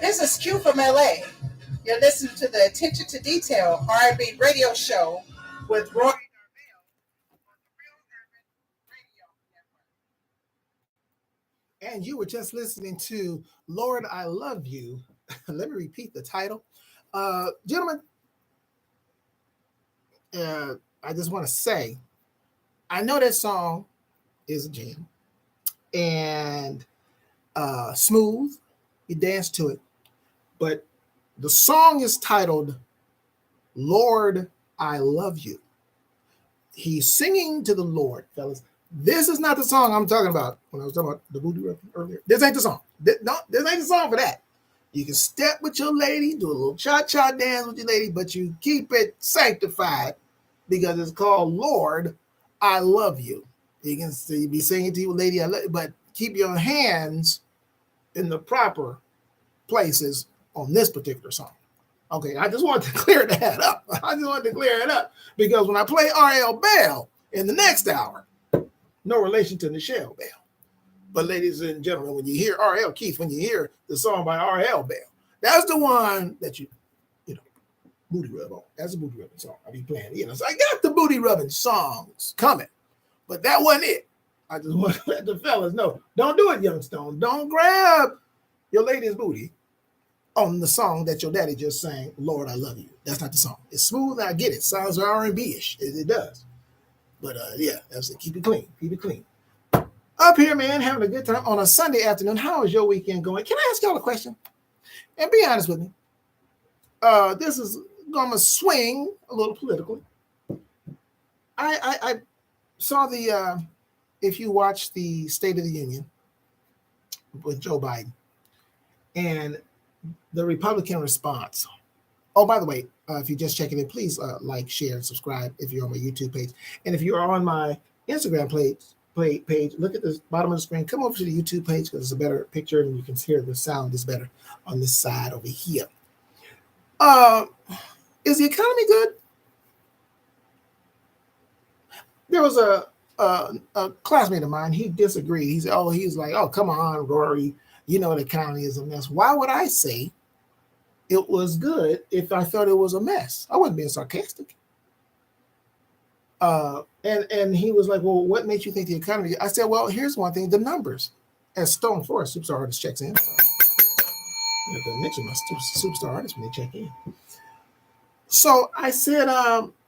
Speaker 2: This is Q from LA. You're listening to the Attention to Detail R&B radio show with Roy. And you were just listening to Lord, I Love You. Let me repeat the title. Gentlemen, I just want to say, I know that song is a jam. And smooth, you dance to it. But the song is titled Lord, I Love You. He's singing to the Lord, fellas. This is not the song I'm talking about when I was talking about the booty rub earlier. This ain't the song. This ain't the song for that. You can step with your lady, do a little cha-cha dance with your lady, but you keep it sanctified because it's called Lord, I Love You. You can be singing to your lady, I love you, but keep your hands in the proper places on this particular song. Okay, I just wanted to clear that up. I just wanted to clear it up because when I play R.L. Bell in the next hour, no relation to Nichelle Bell. But ladies and gentlemen, when you hear R.L. Keith, when you hear the song by R.L. Bell, that's the one that you know, booty rub on. That's a booty rubbing song I be playing. So I got the booty rubbing songs coming, but that wasn't it. I just want to let the fellas know. Don't do it, Youngstone. Don't grab your lady's booty on the song that your daddy just sang, Lord, I Love You. That's not the song. It's smooth, I get it. Sounds R&B-ish. It does. But yeah, that's it. Keep it clean. Keep it clean. Up here, man, having a good time on a Sunday afternoon. How is your weekend going? Can I ask y'all a question? And be honest with me. This is going to swing a little politically. I saw the, if you watch the State of the Union with Joe Biden and the Republican response. Oh, by the way, if you're just checking in, please like, share, and subscribe if you're on my YouTube page. And if you're on my Instagram page, look at the bottom of the screen. Come over to the YouTube page because it's a better picture and you can hear the sound is better on this side over here. Is the economy good? There was a classmate of mine. He disagreed. He said, he was like, oh, come on, Rory. You know the economy is a mess. Why would I say it was good if I thought it was a mess? I wasn't being sarcastic. And he was like, well, what makes you think the economy? I said, well, here's one thing, the numbers. As Stone Forest, Superstar Artist, checks in. I have to mention my Superstar Artist when they check in. So I said,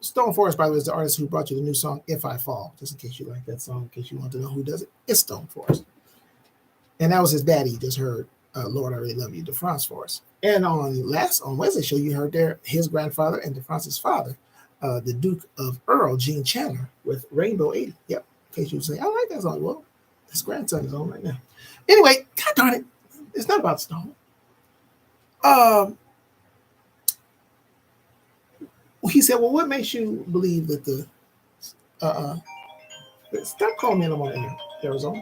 Speaker 2: Stone Forest, by the way, is the artist who brought you the new song, If I Fall, just in case you like that song, in case you want to know who does it. It's Stone Forest. And that was his daddy. You just heard Lord, I Really Love You, DeFrance Forest. And on Wednesday show, you heard there his grandfather and DeFrance's father, the Duke of Earl, Gene Chandler, with Rainbow 80. Yep. In case you say, I like that song. Well, his grandson is on right now. Anyway, God darn it. It's not about Stone. He said, well, what makes you believe that the stop calling me anymore in Arizona?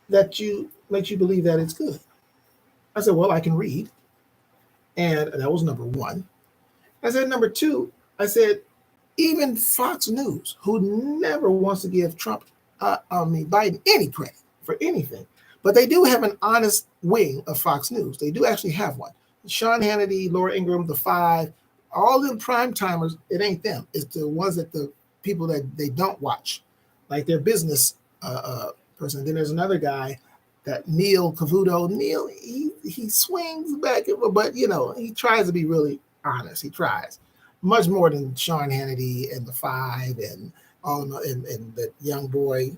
Speaker 2: That makes you believe that it's good. I said, well, I can read. And that was number one. I said, number two, I said, even Fox News, who never wants to give Biden any credit for anything, but they do have an honest wing of Fox News. They do actually have one. Sean Hannity, Laura Ingraham, The Five, all them prime timers, it ain't them. It's the ones that the people that they don't watch, like their business person. Then there's another guy, that Neil Cavuto. Neil, he swings back, but he tries to be really honest. He tries. much more than Sean Hannity and the Five and all and the young boy,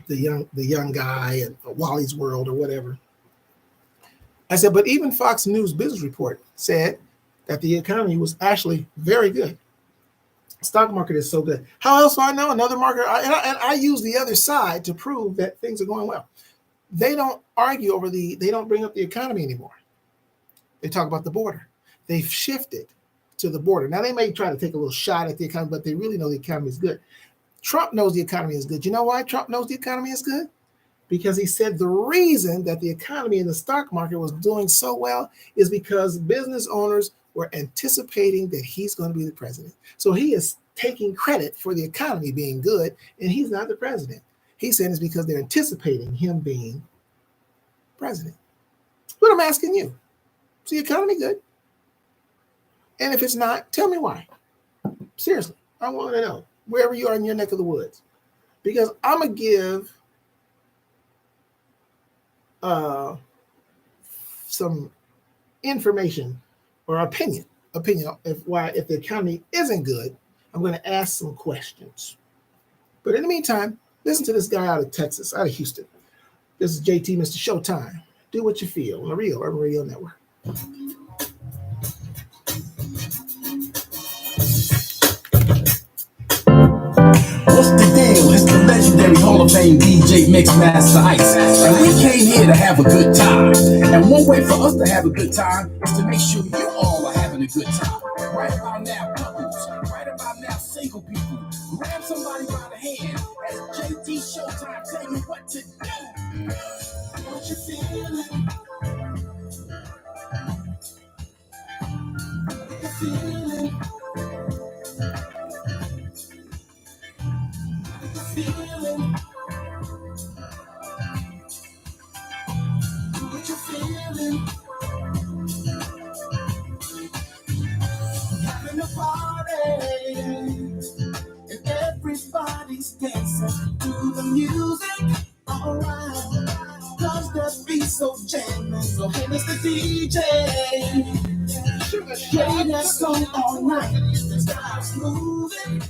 Speaker 2: the young guy and Wally's World or whatever. I said, but even Fox News Business Report said that the economy was actually very good. Stock market is so good. How else do I know? Another market, and I use the other side to prove that things are going well. They don't argue over they don't bring up the economy anymore. They talk about the border. They've shifted to the border. Now, they may try to take a little shot at the economy, but they really know the economy is good. Trump knows the economy is good. You know why Trump knows the economy is good? Because he said the reason that the economy and the stock market was doing so well is because business owners were anticipating that he's going to be the president. So he is taking credit for the economy being good, and he's not the president. He's saying it's because they're anticipating him being president. But I'm asking you, is the economy good? And if it's not, tell me why. Seriously, I want to know, wherever you are in your neck of the woods. Because I'm going to give some information or opinion if the economy isn't good. I'm going to ask some questions. But in the meantime, listen to this guy out of Texas, out of Houston. This is JT, Mr. Showtime. Do what you feel on the Real Urban Radio Network.
Speaker 8: What's the deal? It's the legendary Hall of Fame DJ Mixmaster Ice. And we came here to have a good time. And one way for us to have a good time is to make sure you all are having a good time. Right about now, couples. Right about now, single people. Grab somebody by the hand as JT Showtime tell you what to do. What you feeling? What you feeling? Feeling. What you feeling? Having a party, and everybody's dancing to the music. Alright, cause that beat so jamming. So hey, Mr. DJ, play that song all night. The sky's moving.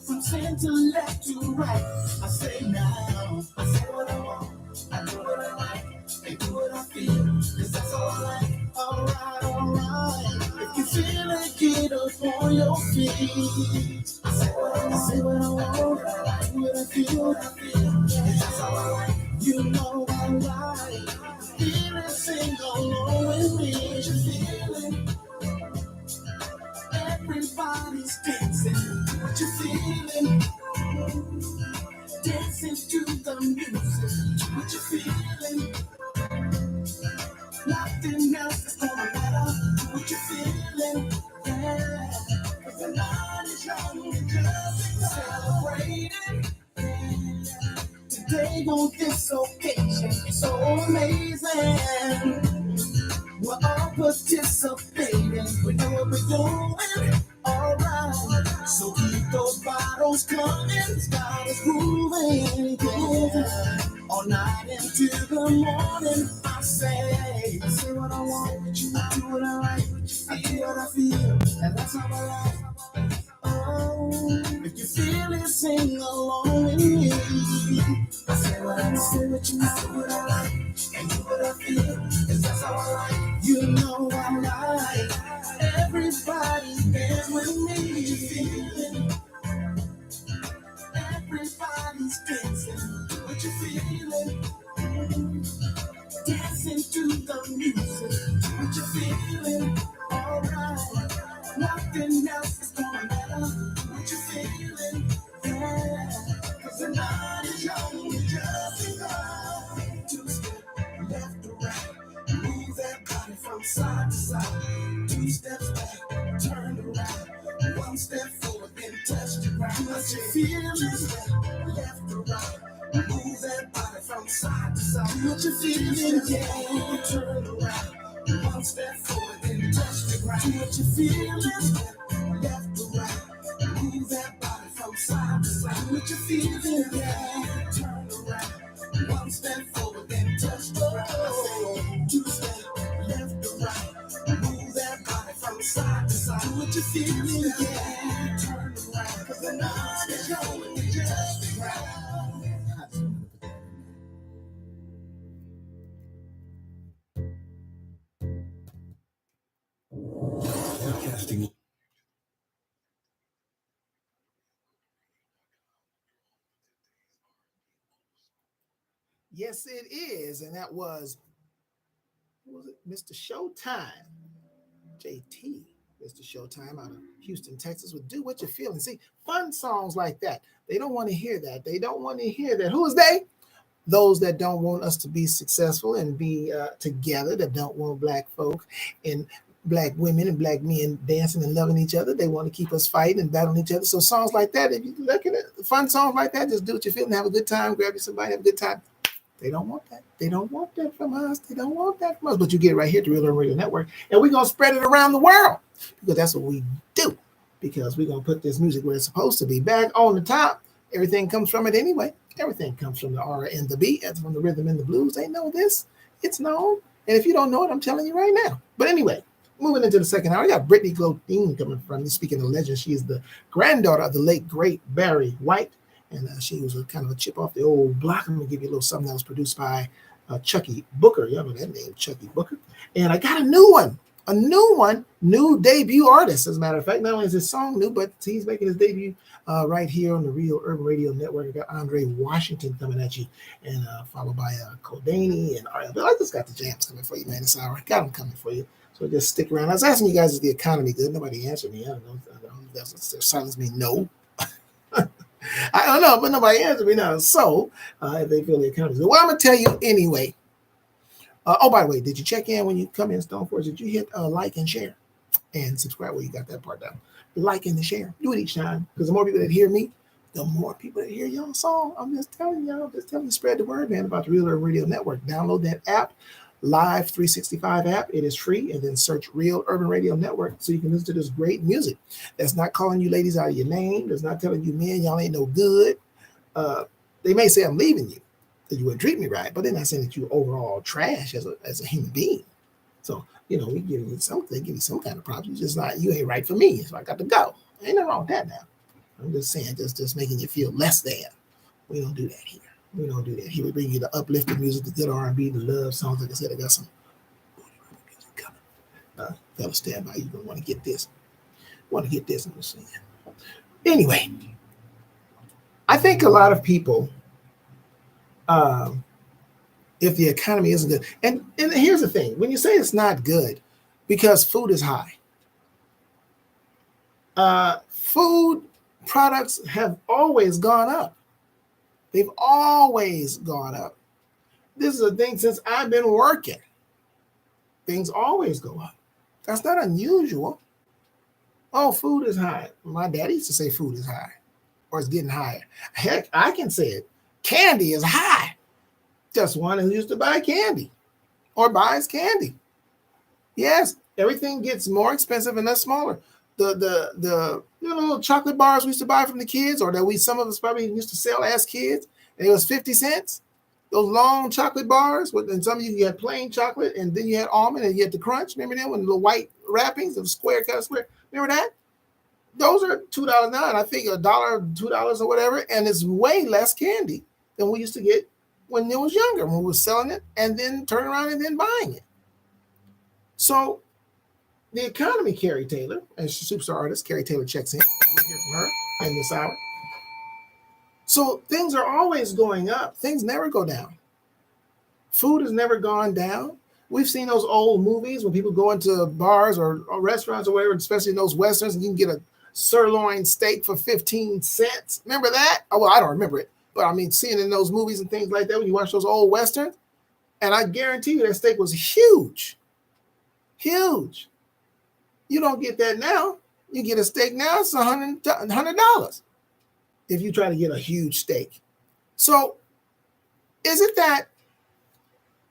Speaker 8: From center left to right, I say now, I say what I want, I do what I like, and do what I feel, cause that's all I like. Alright, if you feel it, get up on your feet. I say what I want, do what I feel, cause that's all I like. You know I like, feel it, sing along with me. What you feeling? Everybody's dancing. What you feeling? Dancing to the music. What you feeling? Nothing else is gonna matter. What you feeling? Yeah. Cause the night is young and just celebrating. Today on this occasion is so amazing. We're all participating. We know what we're doing. Alright, so keep those bottles coming. Sky is moving, all night into the morning. I say what I want, you do what I like, I do what I feel, and that's how I like. Oh, if you feel it, sing along with me. I say what I say, what you say, what I like, and do what I feel, cause that's how I like. You know I like. Everybody dance with me. Everybody's dancing. What you feeling? Dancing to the music. What you feeling? Alright. Nothing else is gonna matter. What you feeling? Yeah. Cause the night is young. Just enough to step left to right. Move that body from side to side. 2 steps back, turn around. 1 step forward, then touch the ground. What you feeling? Left to right. Move that body from side to side. What you feeling? Yeah. Turn around. 1 step forward, then touch the ground. What you feeling? Left to right. Move that body from side to side. What you feeling? Yeah. Turn around. 1 step forward, then touch the ground. 2 steps left to right. Move that body from from side to side. Do what you're feeling, yeah. Turn around, 'cause the night is young when you just around.
Speaker 1: Forecasting.
Speaker 2: Yes, it is. And that was, who was it? Mr. Showtime. JT, Mr. Showtime out of Houston, Texas, would Do What You're Feeling. See, fun songs like that. They don't want to hear that. They don't want to hear that. Who is they? Those that don't want us to be successful and be together, that don't want black folk and black women and black men dancing and loving each other. They want to keep us fighting and battling each other. So songs like that, if you look at it, fun songs like that, just do what you feel and have a good time, grab you somebody, have a good time. They don't want that. They don't want that from us. They don't want that from us. But you get it right here at the Real Urban Radio Network. And we're going to spread it around the world because that's what we do. Because we're going to put this music where it's supposed to be. Back on the top, everything comes from it anyway. Everything comes from the R and the B, and from the rhythm and the blues. They know this. It's known. And if you don't know it, I'm telling you right now. But anyway, moving into the second hour, I got Brittany Glodine coming from me. Speaking of legend, she is the granddaughter of the late, great Barry White. And she was a kind of a chip off the old block. I'm going to give you a little something that was produced by Chucky Booker. You know that name, Chucky Booker. And I got a new one, new debut artist. As a matter of fact, not only is his song new, but he's making his debut right here on the Real Urban Radio Network. I got Andre Washington coming at you, and followed by Kodani and Ariel. But I just got the jams coming for you, man, this hour. I got them coming for you. So just stick around. I was asking you guys, is the economy good? Nobody answered me. I don't know. Their silence means no. I don't know, but nobody answered me now. So, if they feel the economy is good. Well, I'm going to tell you anyway. Oh, by the way, did you check in when you come in, Stoneforge? Did you hit like and share and subscribe? Well, you got that part down. Like and the share. Do it each time because the more people that hear me, the more people that hear y'all song. I'm just telling y'all, spread the word, man, about the Real Urban Radio Network. Download that app, Live 365 app. It is free, and then search Real Urban Radio Network so you can listen to this great music. That's not calling you ladies out of your name. That's not telling you men y'all ain't no good. They may say I'm leaving you, that you wouldn't treat me right, but they're not saying that you overall trash as a human being. So, we give you something, give you some kind of problem. You just not, you ain't right for me, so I got to go. Ain't nothing wrong with that now. I'm just saying, just making you feel less than. We don't do that here. We don't do that here. We bring you the uplifting music, the good R&B, the love songs. Like I said, I got some music coming. Fella, stand by. You're going to want to get this. I'm just saying. Anyway, I think a lot of people, if the economy isn't good, and here's the thing, when you say it's not good, because food is high, food products have always gone up. They've always gone up. This is a thing since I've been working. Things always go up. That's not unusual. Oh, food is high. My daddy used to say food is high, or it's getting higher. Heck, I can say it. Candy is high. Just one who used to buy candy or buys candy. Yes, everything gets more expensive and less smaller. The little chocolate bars we used to buy from the kids, or that some of us probably used to sell as kids, and it was 50 cents. Those long chocolate bars, and some of you had plain chocolate, and then you had almond, and you had the crunch. Remember them, when the white wrappings of square, kind of square. Remember that? Those are $2 now, and I think $1, $2 or whatever, and it's way less candy than we used to get when it was younger, when we were selling it and then turning around and then buying it. So the economy, Carrie Taylor, as superstar artist, Carrie Taylor checks in. We'll hear from her in this hour. So things are always going up. Things never go down. Food has never gone down. We've seen those old movies when people go into bars or restaurants or whatever, especially in those Westerns, and you can get a sirloin steak for 15 cents. Remember that? Oh, well, I don't remember it. But I mean, seeing in those movies and things like that, when you watch those old Westerns, and I guarantee you that steak was huge. Huge. You don't get that now. You get a steak now, it's $100 if you try to get a huge steak. So is it that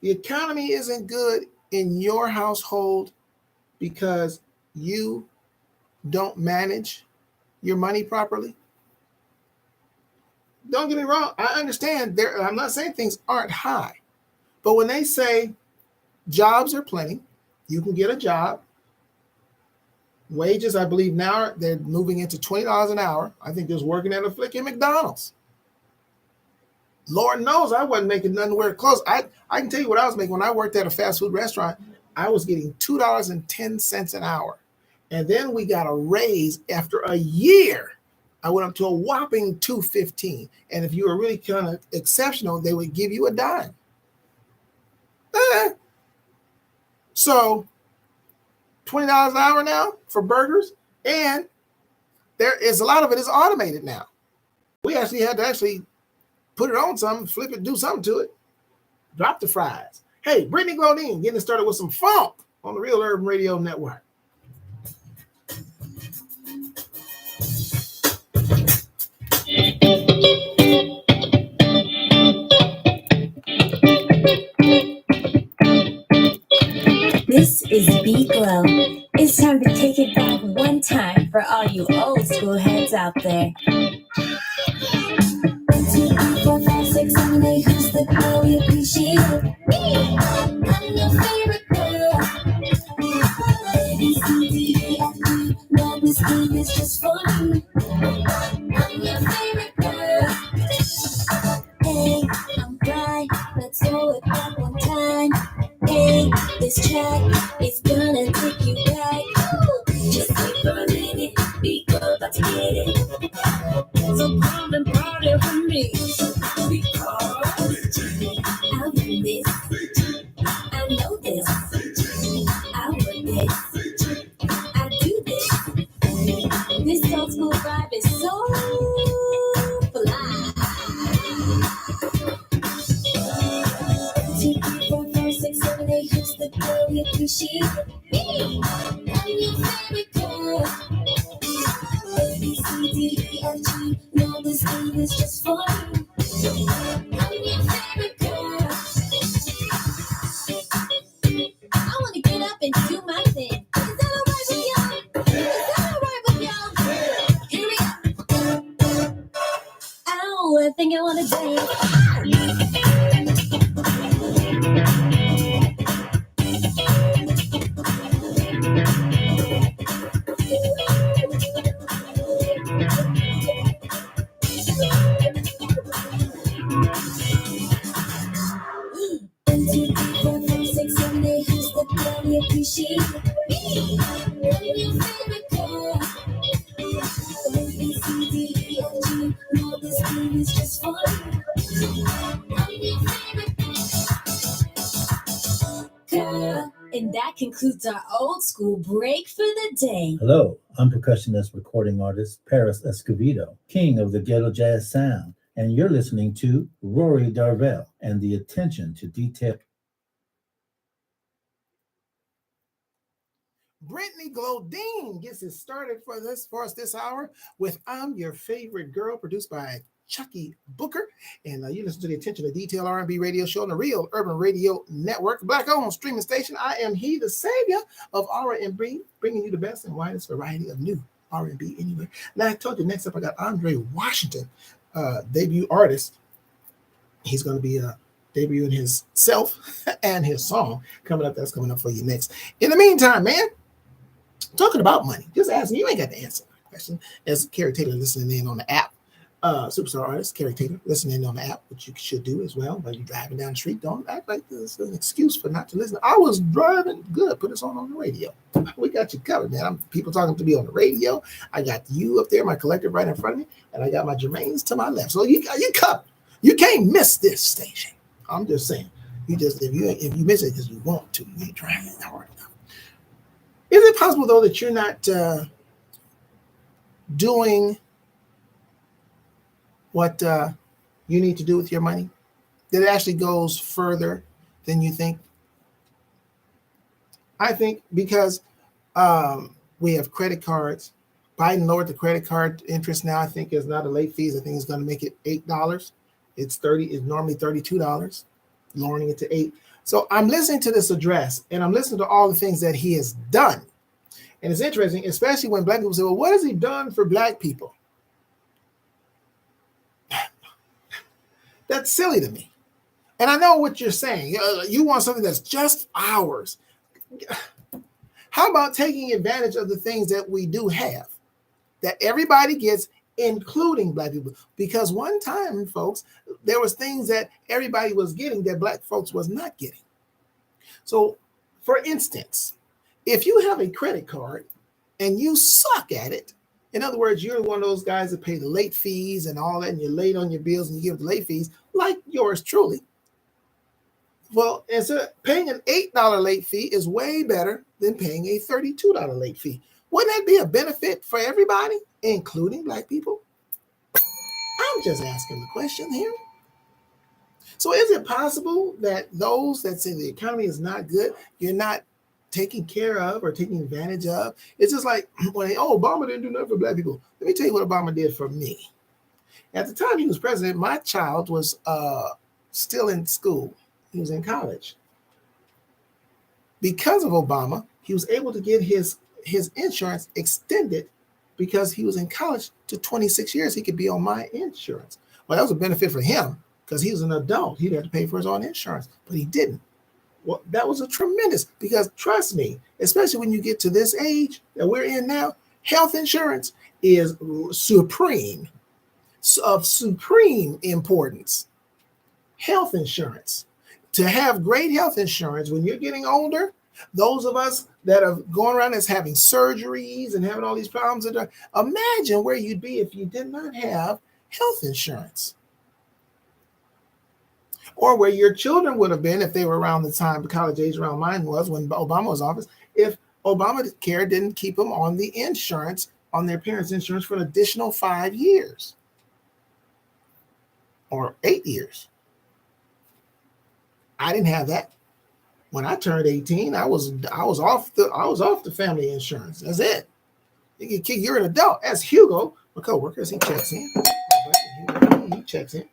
Speaker 2: the economy isn't good in your household because you don't manage your money properly? Don't get me wrong. I understand I'm not saying things aren't high, but when they say jobs are plenty, you can get a job. Wages, I believe now they're moving into $20 an hour. I think there's working at a flicking McDonald's. Lord knows I wasn't making nothing where close. I can tell you what I was making when I worked at a fast food restaurant. I was getting $2.10 an hour. And then we got a raise after a year. I went up to a whopping $2.15. And if you were really kind of exceptional, they would give you a dime. So $20 an hour now for burgers. And there is a lot of it is automated now. We actually had to put it on something, flip it, do something to it, drop the fries. Hey, Brittany Glodine getting started with some funk on the Real Urban Radio Network.
Speaker 9: This is B-Glow. It's time to take it back one time for all you old school heads out there. 1, 2, 3, 4, 5, 6, 7, 8. Who's the girl we appreciate? Me! I'm your favorite girl. A, B, C, D, E, F, G. No, this game is just for you. I'm your favorite girl. Hey, I'm bright. Let's throw it back one time. Hey, this track is gonna take you back. Just wait for a minute, we go about to get it. So come and party with me. Because I win this. I know this. I win this. I do this. This old school vibe is so fly. 2, 3, 4, 5, 6, 7, 8. Who's the girl we appreciate? Me! I'm your favorite girl. A, B, C, D, E, F, G. No, this game is just for you. I'm your favorite girl. I wanna get up and do my thing. Is that alright with y'all? Is that alright with y'all? Here we go. Ow, I think I wanna dance. Appreciate me. I'm your favorite girl. A, B, C, D, E, F, G. No, this game is just for you. I'm your favorite girl. And that concludes our old school break for the day.
Speaker 10: Hello, I'm percussionist recording artist Paris Escovedo, king of the ghetto jazz sound, and you're listening to Rory Darvell and the Attention to Detail.
Speaker 2: Brittany Glodine gets it started for us this hour with I'm Your Favorite Girl, produced by Chucky Booker. And you listen to the Attention to Detail R&B radio show on the Real Urban Radio Network, black-owned streaming station. I am he, the savior of R&B, bringing you the best and widest variety of new R&B anywhere. Now, I told you, next up, I got Andre Washington, debut artist. He's going to be debuting himself and his song coming up. That's coming up for you next. In the meantime, man, talking about money, just asking, you ain't got to answer my question. As Carrie Taylor listening in on the app, superstar artist Carrie Taylor listening in on the app, which you should do as well while you're driving down the street. Don't act like this is an excuse for not to listen. I was driving good. Put us on the radio. We got you covered, man. People talking to me on the radio. I got you up there, my collective right in front of me, and I got my Jermaines to my left. So you covered. You can't miss this station. I'm just saying. You just if you miss it because you want to, you ain't trying hard enough. Is it possible though that you're not doing what you need to do with your money? That it actually goes further than you think? I think because we have credit cards. Biden lowered the credit card interest now. I think is not a late fees. I think it's going to make it $8. It's normally $32, lowering it to $8. So I'm listening to this address and I'm listening to all the things that he has done. And it's interesting, especially when black people say, well, what has he done for black people? That's silly to me. And I know what you're saying. You want something that's just ours. How about taking advantage of the things that we do have, that everybody gets, including Black people? Because one time, folks, there was things that everybody was getting that Black folks was not getting. So, for instance, if you have a credit card and you suck at it, in other words, you're one of those guys that pay the late fees and all that, and you're late on your bills and you give the late fees, like yours truly. Well, instead of paying an $8 late fee is way better than paying a $32 late fee. Wouldn't that be a benefit for everybody, including Black people? I'm just asking the question here. So is it possible that those that say the economy is not good, you're not taking care of or taking advantage of? It's just like, when Obama didn't do nothing for Black people. Let me tell you what Obama did for me. At the time he was president, my child was still in school. He was in college. Because of Obama, he was able to get his insurance extended because he was in college to 26 years. He could be on my insurance. Well, that was a benefit for him because he was an adult. He'd have to pay for his own insurance, but he didn't. Well, that was a tremendous, because trust me, especially when you get to this age that we're in now, health insurance is supreme, of supreme importance. Health insurance. To have great health insurance when you're getting older, those of us that are going around as having surgeries and having all these problems, imagine where you'd be if you did not have health insurance. Or where your children would have been if they were around the time, college age around mine was when Obama was in office, if Obamacare didn't keep them on the insurance, on their parents' insurance for an additional 5 years or 8 years. I didn't have that. When I turned 18, I was off the family insurance. That's it. You're an adult. As Hugo, my coworker, he checks in. He checks in.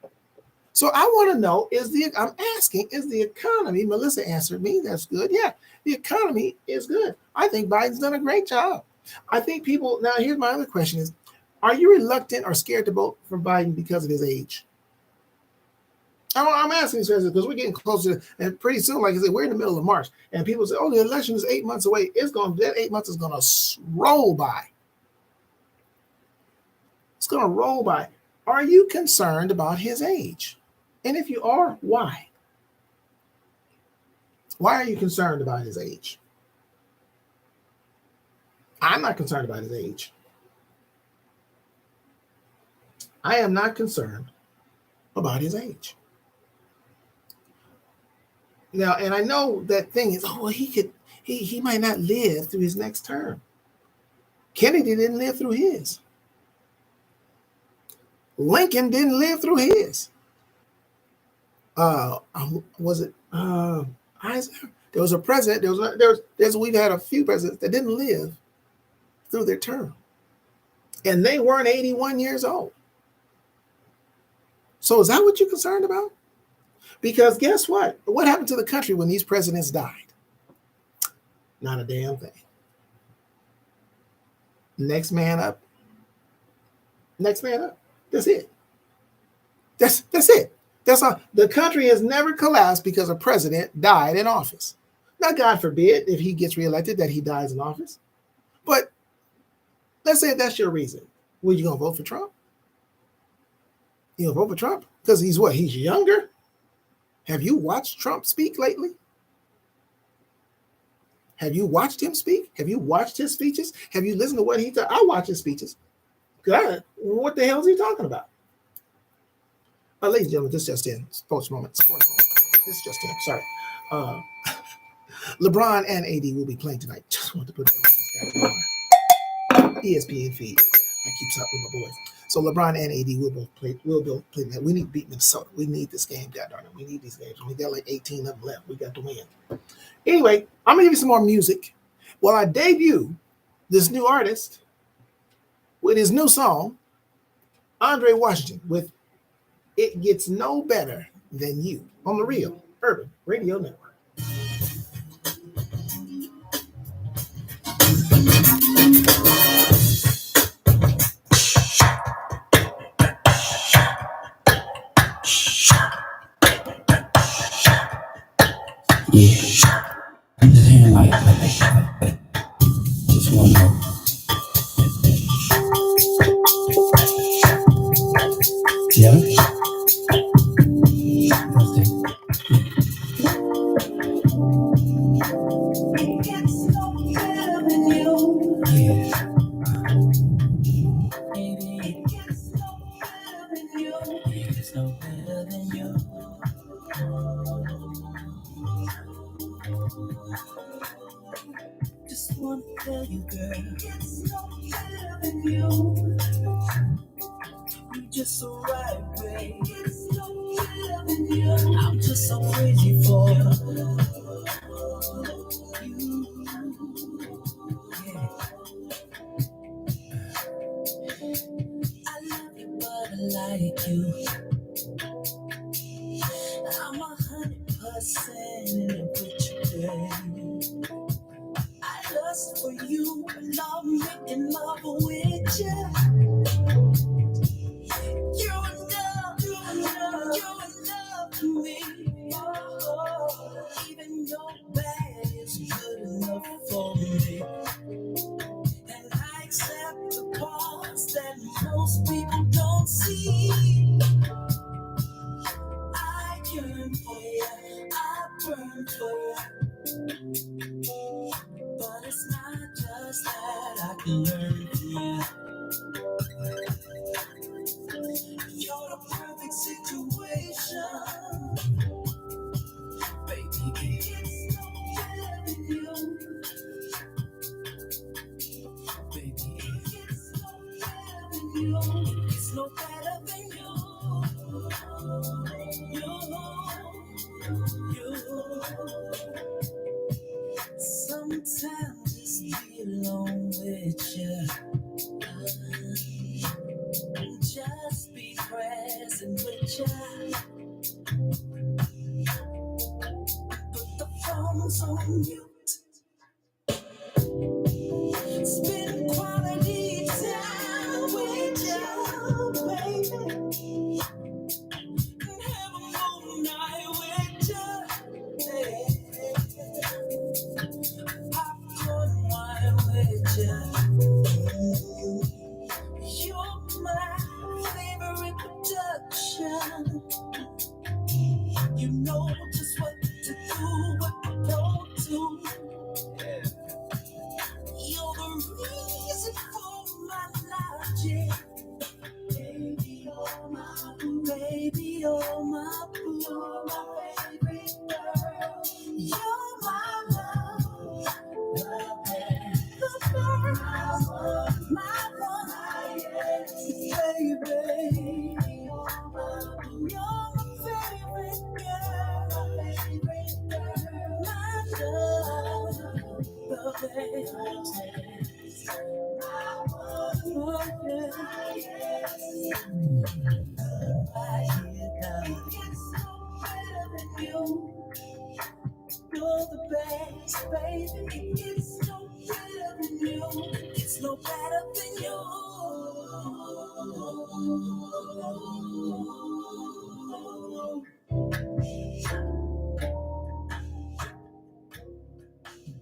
Speaker 2: So I want to know, is the economy, Melissa answered me, that's good. Yeah, the economy is good. I think Biden's done a great job. I think people, now here's my other question is, are you reluctant or scared to vote for Biden because of his age? I'm asking these questions because we're getting closer, and pretty soon, like I said, we're in the middle of March, and people say, oh, the election is 8 months away. That 8 months is going to roll by. It's going to roll by. Are you concerned about his age? And if you are, why? Why are you concerned about his age? I'm not concerned about his age. I am not concerned about his age. Now, and I know that thing is, he might not live through his next term. Kennedy didn't live through his. Lincoln didn't live through his. Was it Eisenhower? There was a president. We've had a few presidents that didn't live through their term, and they weren't 81 years old. So is that what you're concerned about? Because guess what? What happened to the country when these presidents died? Not a damn thing. Next man up. Next man up. That's it. That's it. That's all. The country has never collapsed because a president died in office. Now, God forbid, if he gets reelected, that he dies in office. But let's say that's your reason. Well, you gonna vote for Trump? You gonna vote for Trump? Because he's what? He's younger? Have you watched Trump speak lately? Have you watched him speak? Have you watched his speeches? Have you listened to what he said? I watch his speeches. God, what the hell is he talking about? Ladies and gentlemen, this just in. Sports moment. This just in. Sorry. LeBron and AD will be playing tonight. Just want to put that on ESPN feed. I keeps up with my boys. So LeBron and AD will both play. We'll both play that. We need to beat Minnesota. We need this game, God darn it. We need these games. We got like 18 of them left. We got to win. Anyway, I'm gonna give you some more music. While I debut this new artist with his new song, Andre Washington, with "It Gets No Better Than You" on the Real Urban Radio Network.
Speaker 11: Yeah. I'm just hearing like
Speaker 10: Yeah.
Speaker 4: Just wanna tell you, girl, it's no better than you. You just so right, babe. It's no better than you. I'm just so crazy for you. Yeah. I love you, but I like you. I'm 100% in it with you, babe. I lust for you, love making love with you. You're enough to me. Oh, even your bad is good enough for me. And I accept the parts that most people don't see. I yearn for you, I burn for you. But it's not just that I can learn from you. You're the perfect situation, baby. It's no better than you, baby. It's no better than you. It's no better than you. Sometimes just be alone with you. Just be present with you. Put the phones on mute. Spend quality time with you, baby. And have a whole night with you. Hey. Popcorn wine with you. You're my favorite production. You know just what to do, what to go to. Yeah. You're the reason for my logic. Baby, you're my boo. Baby, you're my boo. You're my favorite girl. You're my love. The girl. My one. Baby, you're my favorite girl. My love. The best. Oh, yeah. You're the best, baby. It's no better than you. It's no better than you.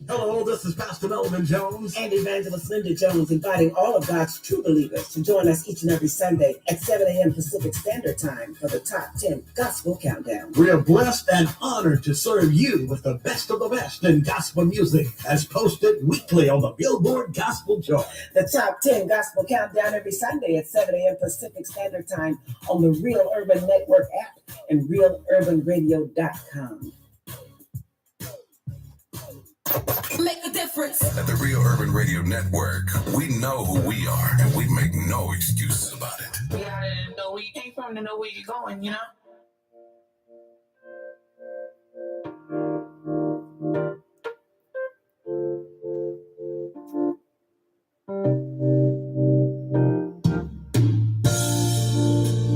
Speaker 6: Hello, this is Pastor Melvin Jones
Speaker 11: and Evangelist Linda Jones, inviting all of God's true believers to join us each and every Sunday at 7 a.m. Pacific Standard Time for the Top 10 Gospel Countdown.
Speaker 6: We are blessed and honored to serve you with the best of the best in gospel music, as posted weekly on the Billboard Gospel Chart.
Speaker 11: The Top 10 Gospel Countdown every Sunday at 7 a.m. Pacific Standard Time on the Real Urban Network app and realurbanradio.com.
Speaker 8: Make a difference.
Speaker 1: At the Real Urban Radio Network, we know who we are, and we make no excuses about it.
Speaker 7: You gotta know where you came from to know where you're going, you know?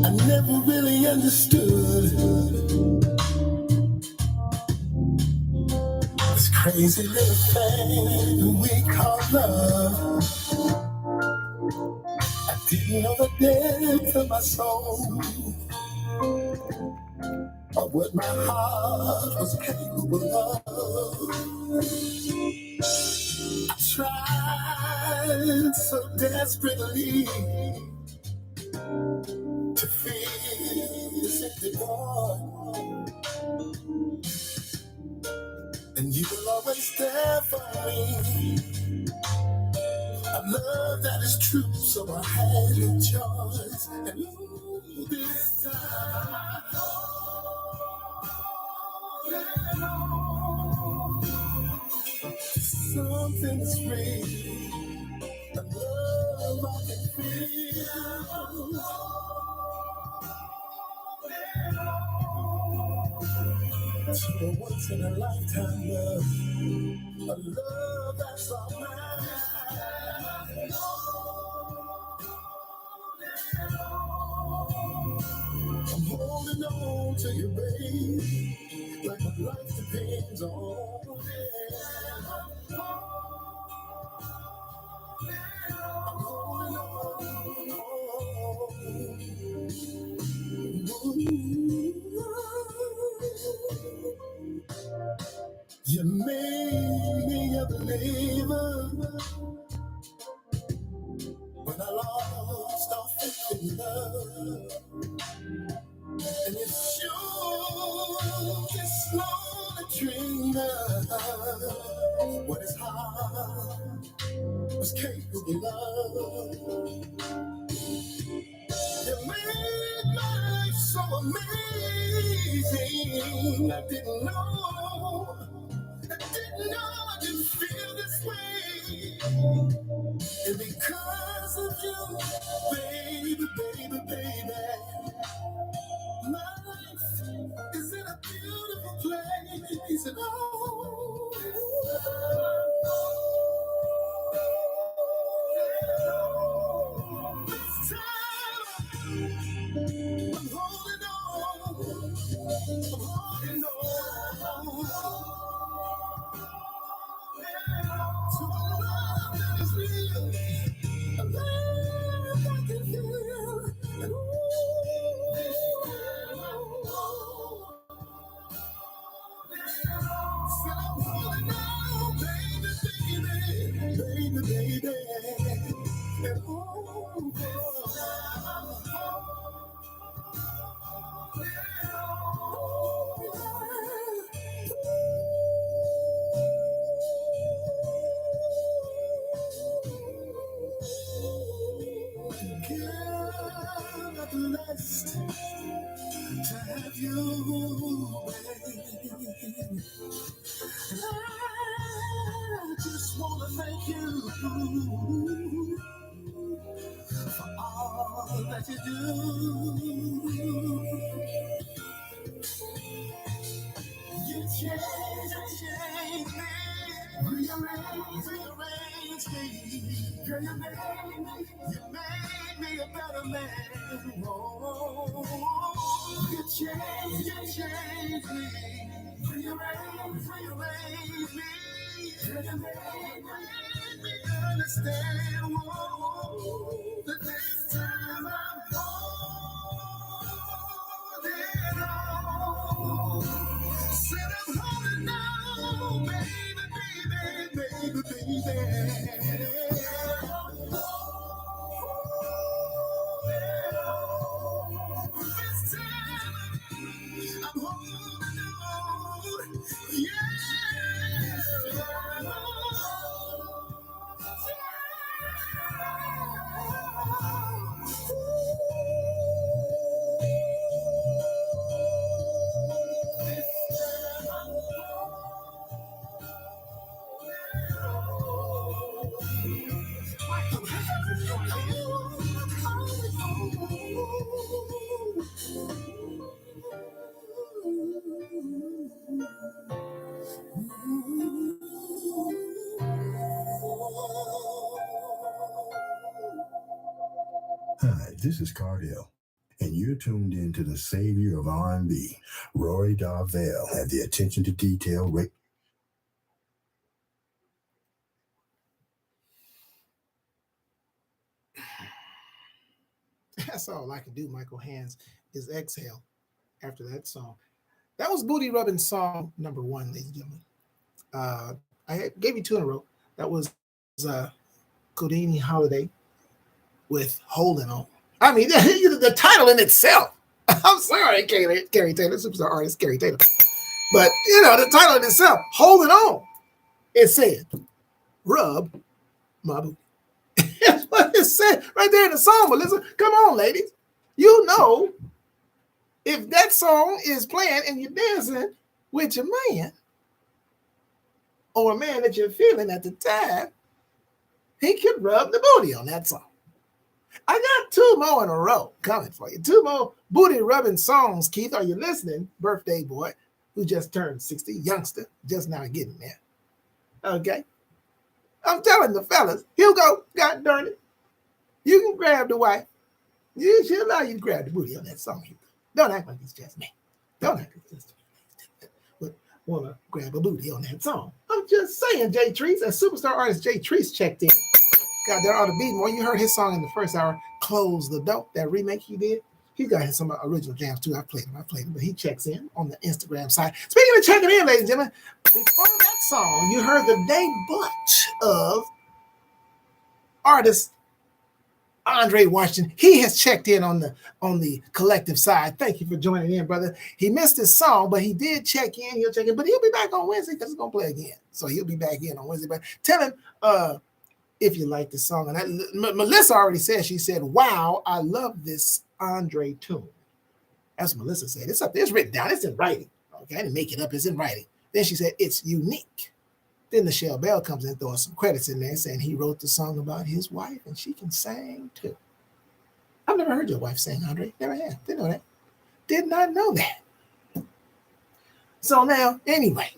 Speaker 4: I never really understood this crazy little thing we call love. I didn't know the depth of my soul, or what my heart was capable of. I
Speaker 6: tried so desperately to feel this empty void, and you were always there for me. A love that is true, so I had no choice. And ooh, this time, something is real. A love I can feel. To a once in a lifetime love, a love that's all mine. I'm holding on to you, babe, like my life depends on it. I'm holding on. You made me a believer when I lost all faith in love. And you sure this lonely dreamer what his heart was capable of. You made my life so amazing. I didn't know I could feel this way. And because of you, baby, baby, baby, my life is in a beautiful place. And this time I'm holding on. I'm holding on to a love that is real. A love I can feel. And so I'm holding on, baby, baby, baby, baby. And girl, I'm blessed to have you, baby. I just want to thank you for all that you do. You changed me, rearranged me. Girl, you made me a better man. Oh, you changed me, rearranged me. Girl, you made me understand. Whoa, that this time I'm holding on. Said I'm holding on, baby, baby, baby, baby. This time I'm holding on, yeah. Hi, this is Cardell, and you're tuned in to the savior of R&B, Rory Darvell, at the Attention to Detail rate.
Speaker 2: That's all I can do, Michael Hands, is exhale after that song. That was Booty Rubbin' song number 1, ladies and gentlemen. I gave you 2 in a row. That was Kudini Holiday with Holding On. I mean, the title in itself. I'm sorry, Gary Taylor, superstar artist Gary Taylor. But, the title in itself, Holding On. It said, rub my booty. That's what it said right there in the song, Melissa. Come on, ladies. You know, if that song is playing and you're dancing with your man or a man that you're feeling at the time, he could rub the booty on that song. I got 2 more in a row coming for you. 2 more booty rubbing songs, Keith. Are you listening, birthday boy, who just turned 60, youngster, just now getting there? Okay. I'm telling the fellas, Hugo, God darn it, you can grab the wife. She'll allow you to grab the booty on that song, Hugo. Don't act like it's just me. Don't act like it's just me. Want to grab a booty on that song. I'm just saying, Jay Treese, as superstar artist Jay Treese checked in. God, there ought to be more. You heard his song in the first hour, Close the Door, that remake he did. He got some original jams too. I played him, but he checks in on the Instagram side. Speaking of checking in, ladies and gentlemen, before that song, you heard the debut of artist Andre Washington. He has checked in on the collective side. Thank you for joining in, brother. He missed his song, but he did check in. He'll check in, but he'll be back on Wednesday because it's gonna play again. So he'll be back in on Wednesday. But tell him if you like the song. And Melissa already said, she said, wow, I love this Andre tune. That's what Melissa said. It's up there. It's written down. It's in writing. Okay, I didn't make it up. It's in writing. Then she said, it's unique. Then Michelle Bell comes in and throws some credits in there saying he wrote the song about his wife and she can sing too. I've never heard your wife sing, Andre. Never have. Didn't know that. Did not know that. So now, anyway,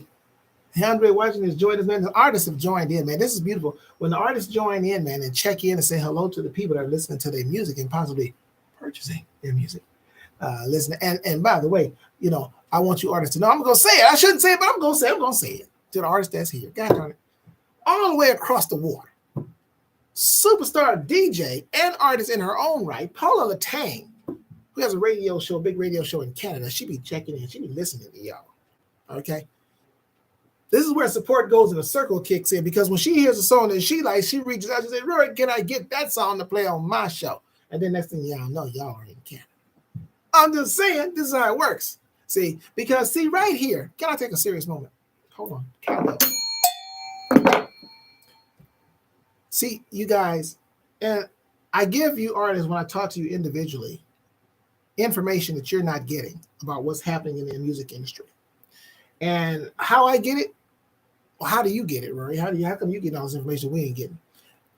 Speaker 2: Andre Washington has joined us, man. The artists have joined in, man. This is beautiful. When the artists join in, man, and check in and say hello to the people that are listening to their music and possibly purchasing their music. Listen, and by the way, I want you artists to know, I'm going to say it. I shouldn't say it, but I'm going to say it to the artist that's here. God darn it. All the way across the water, superstar DJ and artist in her own right, Paula Latang, who has a radio show, big radio show in Canada. She be checking in. She be listening to y'all. Okay. This is where support goes and a circle kicks in, because when she hears a song that she likes, she reaches out and says, Rory, can I get that song to play on my show? And then next thing y'all know, y'all are in Canada. I'm just saying, this is how it works. See, because right here, can I take a serious moment? Hold on. Count up. See, you guys, and I give you artists, when I talk to you individually, information that you're not getting about what's happening in the music industry. And how I get it, well, how do you get it, Rory? How come you get all this information we ain't getting?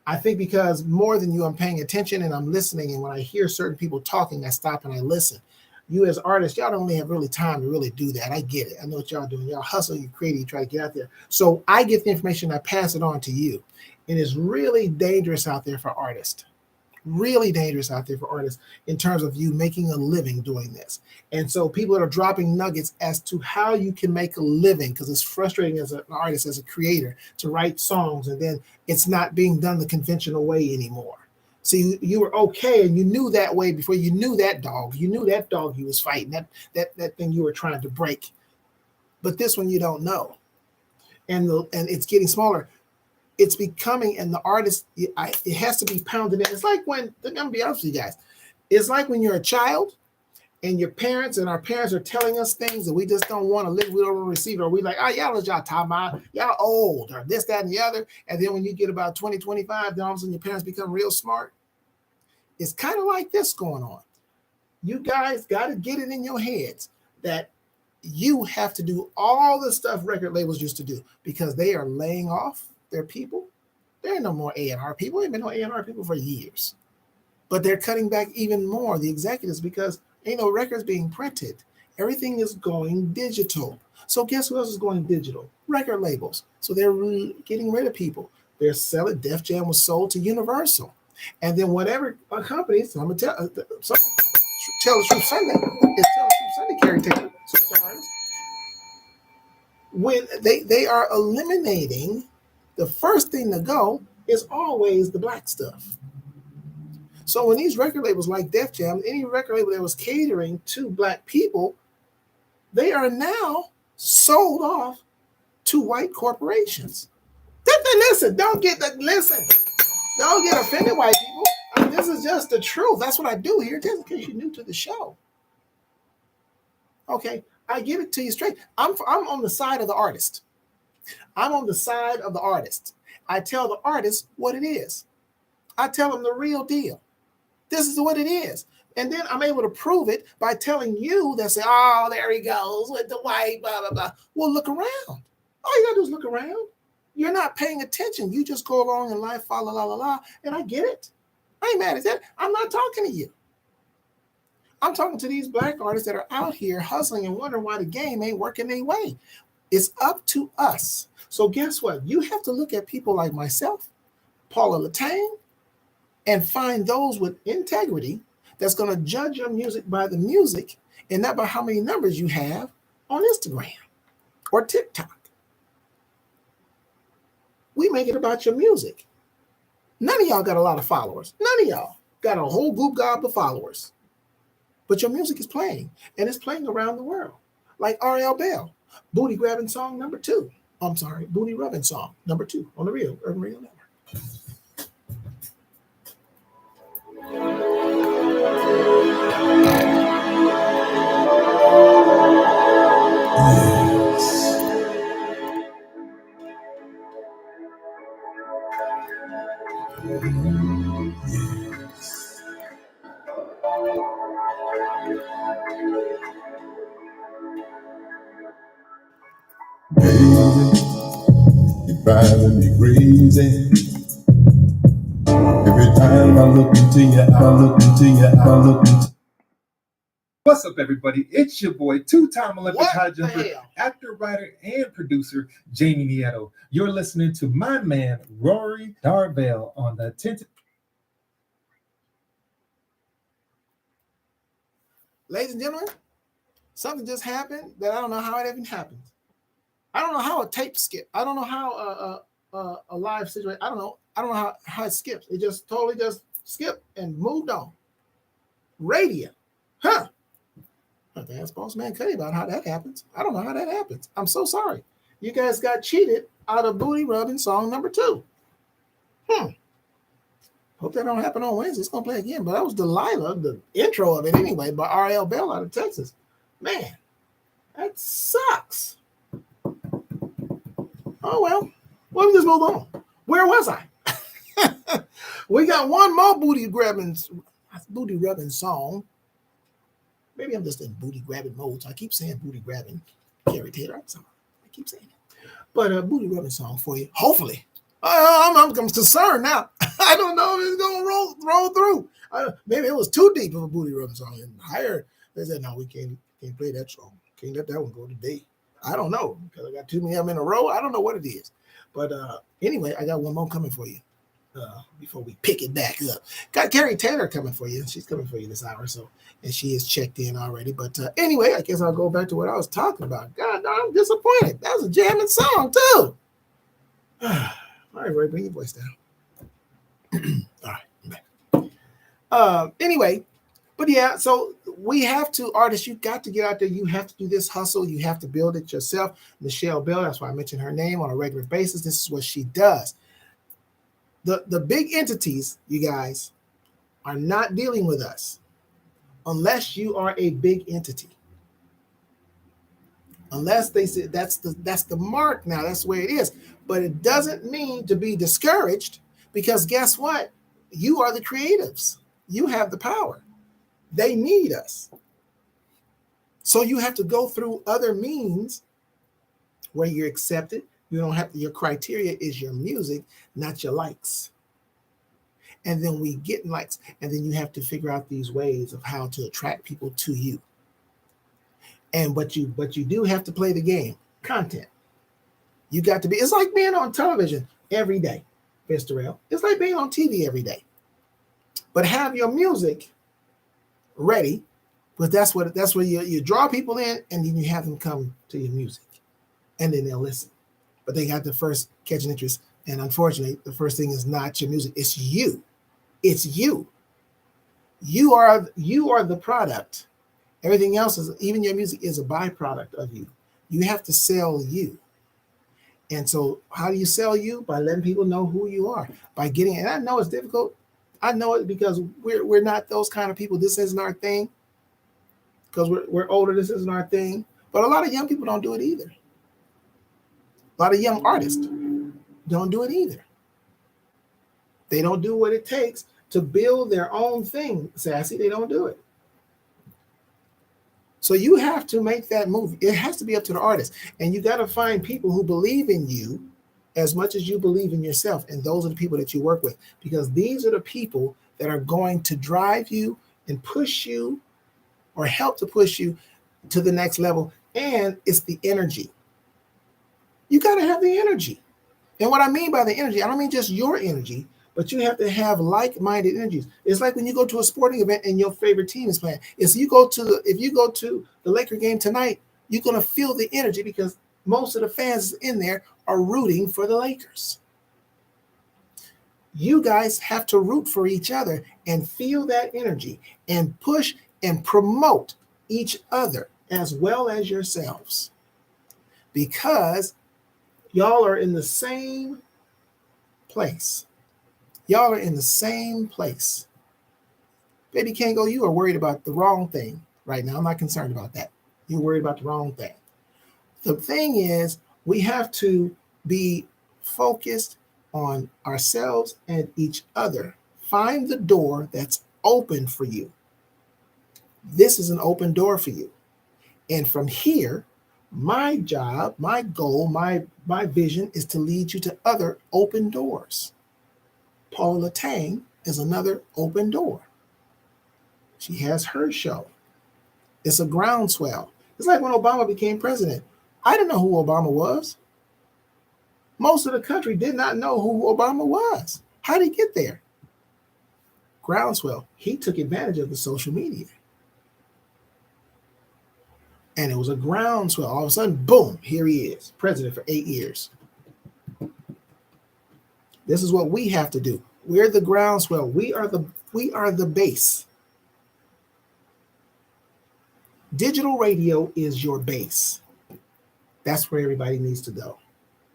Speaker 2: I think because more than you, I'm paying attention and I'm listening. And when I hear certain people talking, I stop and I listen. You as artists, y'all don't really have really time to really do that. I get it. I know what y'all doing. Y'all hustle, you create, you try to get out there. So I get the information, I pass it on to you. And it's really dangerous out there for artists. Really dangerous out there for artists in terms of you making a living doing this. And so people that are dropping nuggets as to how you can make a living, because it's frustrating as an artist, as a creator, to write songs and then it's not being done the conventional way anymore. See, you were okay and you knew that way before. You knew that dog. You knew that dog you was fighting, that thing you were trying to break. But this one you don't know. And it's getting smaller. It's becoming, and the artist, it has to be pounded in. It's like when, I'm going to be honest with you guys, it's like when you're a child and your parents and our parents are telling us things that we just don't want to live, we don't want to receive, or we like, y'all talking about, y'all old, or this, that, and the other. And then when you get about 20, 25, then all of a sudden your parents become real smart. It's kind of like this going on. You guys got to get it in your heads that you have to do all the stuff record labels used to do, because they are laying off their people. There ain't no more A&R people. There ain't been no A&R people for years. But they're cutting back even more, the executives, because ain't no records being printed. Everything is going digital. So guess who else is going digital? Record labels. So they're getting rid of people. They're selling. Def Jam was sold to Universal. And then whatever companies, so I'm going to tell the Truth Sunday. It's Tell the Truth Sunday, Carrie Taylor. When they are eliminating, the first thing to go is always the black stuff. So when these record labels like Def Jam, any record label that was catering to black people, they are now sold off to white corporations. Listen, don't get offended, white people. I mean, this is just the truth. That's what I do here, just in case you're new to the show. Okay, I give it to you straight. I'm on the side of the artist. I'm on the side of the artist. I tell the artist what it is. I tell them the real deal. This is what it is. And then I'm able to prove it by telling you that say, oh, there he goes with the white, blah, blah, blah. Well, look around. All you got to do is look around. You're not paying attention. You just go along in life, la, la, la, la, and I get it. I ain't mad at that. I'm not talking to you. I'm talking to these black artists that are out here hustling and wondering why the game ain't working their way. It's up to us. So guess what? You have to look at people like myself, Paula Latang, and find those with integrity that's going to judge your music by the music and not by how many numbers you have on Instagram or TikTok. We make it about your music. None of y'all got a lot of followers. None of y'all got a whole group of followers. But your music is playing, and it's playing around the world. Like R.L. Bell, Booty Grabbing Song number 2. I'm sorry, Booty Rubbing Song number 2 on the Real Urban Radio Network.
Speaker 6: You're driving me crazy. Every time I look into your eye.
Speaker 12: What's up, everybody? It's your boy, two-time Olympic high jumper, actor, writer, and producer, Jamie Nieto. You're listening to my man, Rory Darvell, on the Tinted.
Speaker 2: Ladies and gentlemen, something just happened that I don't know how it even happened. I don't know how a tape skipped. I don't know how a live situation. I don't know how it skips. It just totally just skipped and moved on. Radio, huh? I have to ask Boss Man Cuddy about how that happens. I don't know how that happens. I'm so sorry. You guys got cheated out of Booty Rubbing Song number 2. Hope that don't happen on Wednesday. It's gonna play again. But that was Delilah, the intro of it anyway, by R.L. Bell out of Texas. Man, that sucks. Oh well, let me just move on. Where was I? We got one more booty rubbing song. Maybe I'm just in booty grabbing mode. So I keep saying booty grabbing. Carrie Taylor, I keep saying it. But a booty rubbing song for you. Hopefully, I'm concerned now. I don't know if it's gonna roll through. Maybe it was too deep of a booty rubbing song. And higher, they said, no, we can't play that song. Can't let that one go today. I don't know because I got too many of them in a row. I don't know what it is. But anyway, I got one more coming for you before we pick it back up. Got Carrie Taylor coming for you. She's coming for you this hour. So, and she is checked in already. But anyway, I guess I'll go back to what I was talking about. God, I'm disappointed. That was a jamming song too. All right, Roy, bring your voice down. All right, I'm back. Anyway, but yeah, so we have to, artists, you got to get out there. You have to do this hustle. You have to build it yourself. Michelle Bell, that's why I mention her name on a regular basis. This is what she does. The big entities, you guys, are not dealing with us unless you are a big entity. Unless they say that's the mark now, that's the way it is. But it doesn't mean to be discouraged because guess what? You are the creatives. You have the power. They need us. So you have to go through other means where you're accepted. You don't have to, your criteria is your music, not your likes. And then we get likes, and then you have to figure out these ways of how to attract people to you. And but you do have to play the game, content. You got to be, it's like being on television every day, Mr. Rail. It's like being on TV every day. But have your music ready, but that's where you draw people in, and then you have them come to your music, and then they'll listen. But they got to first catch an interest, and unfortunately, the first thing is not your music; it's you. It's you. You are the product. Everything else is, even your music is a byproduct of you. You have to sell you, And so how do you sell you? By letting people know who you are, by getting, and I know it's difficult. I know it because we're not those kind of people. This isn't our thing. Because we're older, this isn't our thing. But a lot of young people don't do it either. A lot of young artists don't do it either. They don't do what it takes to build their own thing, Sassy. They don't do it. So you have to make that move. It has to be up to the artist. And you got to find people who believe in you as much as you believe in yourself. And those are the people that you work with. Because these are the people that are going to drive you and push you or help to push you to the next level. And it's the energy. You got to have the energy. And what I mean by the energy, I don't mean just your energy, but you have to have like-minded energies. It's like when you go to a sporting event and your favorite team is playing. If you go to the Laker game tonight, you're going to feel the energy because most of the fans in there are rooting for the Lakers. You guys have to root for each other and feel that energy and push and promote each other as well as yourselves, because y'all are in the same place. Y'all are in the same place. Baby Kango, you are worried about the wrong thing right now. I'm not concerned about that. You're worried about the wrong thing. The thing is, we have to be focused on ourselves and each other. Find the door that's open for you. This is an open door for you. And from here, my job, my goal, my vision is to lead you to other open doors. Paula Tang is another open door. She has her show. It's a groundswell. It's like when Obama became president. I didn't know who Obama was. Most of the country did not know who Obama was. How did he get there? Groundswell. He took advantage of the social media. And it was a groundswell. All of a sudden, boom, here he is, president for 8 years. This is what we have to do. We're the groundswell. We are the base. Digital radio is your base. That's where everybody needs to go.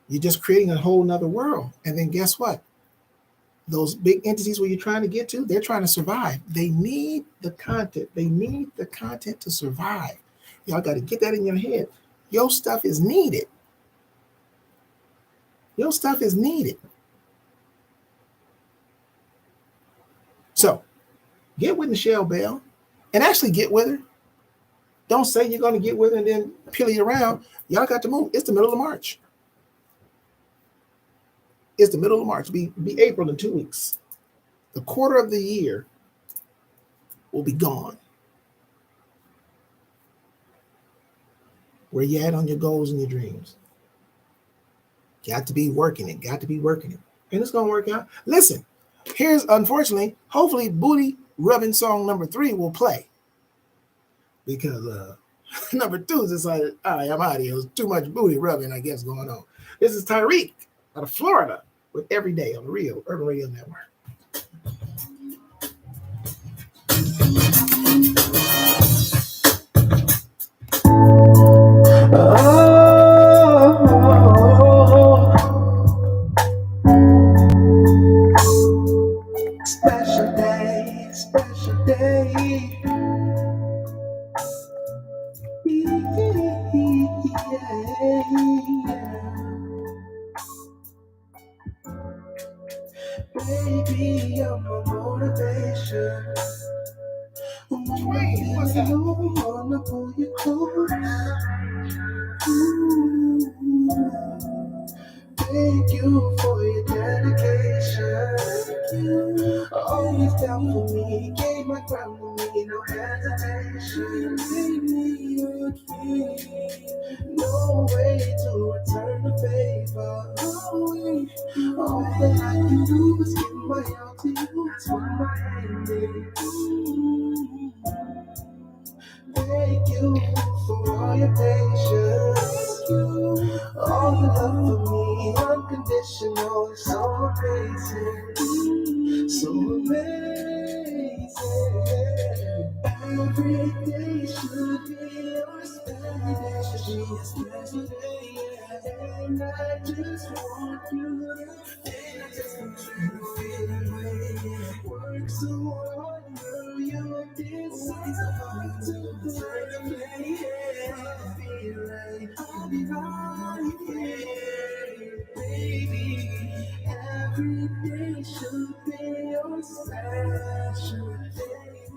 Speaker 2: You're just creating a whole nother world. And then guess what? Those big entities where you're trying to get to, they're trying to survive. They need the content. They need the content to survive. Y'all got to get that in your head. Your stuff is needed. Your stuff is needed. So get with Michelle Bell and actually get with her. Don't say you're going to get with her and then pilly around. Y'all got to move. It's the middle of March. It's the middle of March. Be April in 2 weeks. The quarter of the year will be gone. Where you at on your goals and your dreams? Got to be working it. Got to be working it. And it's going to work out. Listen, here's, unfortunately, hopefully booty rubbing song number 3 will play. Because number 2 is just like, all right, I'm out of here. It was too much booty rubbing, I guess, going on. This is Tyreek out of Florida with Every Day on the Real Urban Radio Network.
Speaker 4: Special day, special day. Baby, you're my motivation.
Speaker 2: Wait, what's that?
Speaker 4: I wanna pull you close. Thank you for your dedication. Always down for me, gave my ground to me, no hesitation. Made me your king. No way to return the favor. No way. All that I can do is give my all to you. That's what my aim is. Thank you for all your patience. All your love for me, unconditional, is so amazing. So amazing. Every day should be your special day. And I just want you to work so hard, girl, you deserve to play. I'll be right here, baby. Every day should be your special day.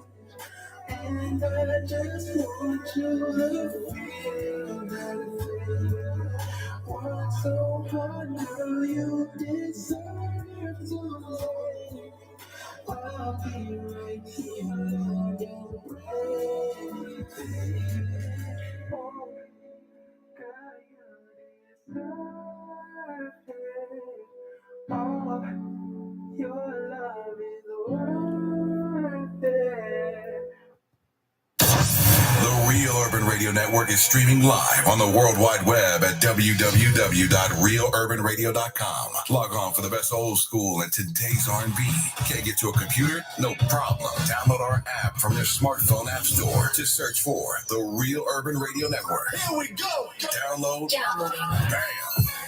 Speaker 4: And I just want you to feel that way. Work so hard, girl, you deserve to play. I'll be right here on your way, baby. Oh, girl, you deserve it. Oh, your love is worth it.
Speaker 1: The Real Urban Radio Network is streaming live on the World Wide Web at www.realurbanradio.com. Log on for the best old school and today's R&B. Can't get to a computer? No problem. Download our app from your smartphone app store. Just search for the Real Urban Radio Network. Here we go. Download. Bam.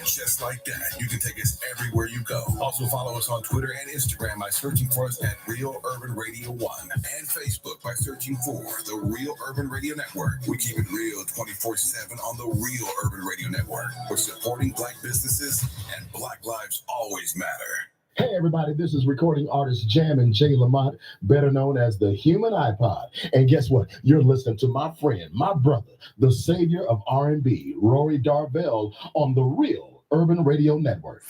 Speaker 1: Just like that, you can take us everywhere you go. Also follow us on Twitter and Instagram by searching for us at Real Urban Radio 1 and Facebook by searching for the Real Urban Radio Network. We keep it real 24/7 on the Real Urban Radio Network. We're supporting Black businesses and Black lives always matter.
Speaker 13: Hey everybody, this is recording artist Jammin' J. Lamont, better known as the Human iPod. And guess what? You're listening to my friend, my brother, the savior of R&B, Rory Darvell, on the Real Urban Radio Network.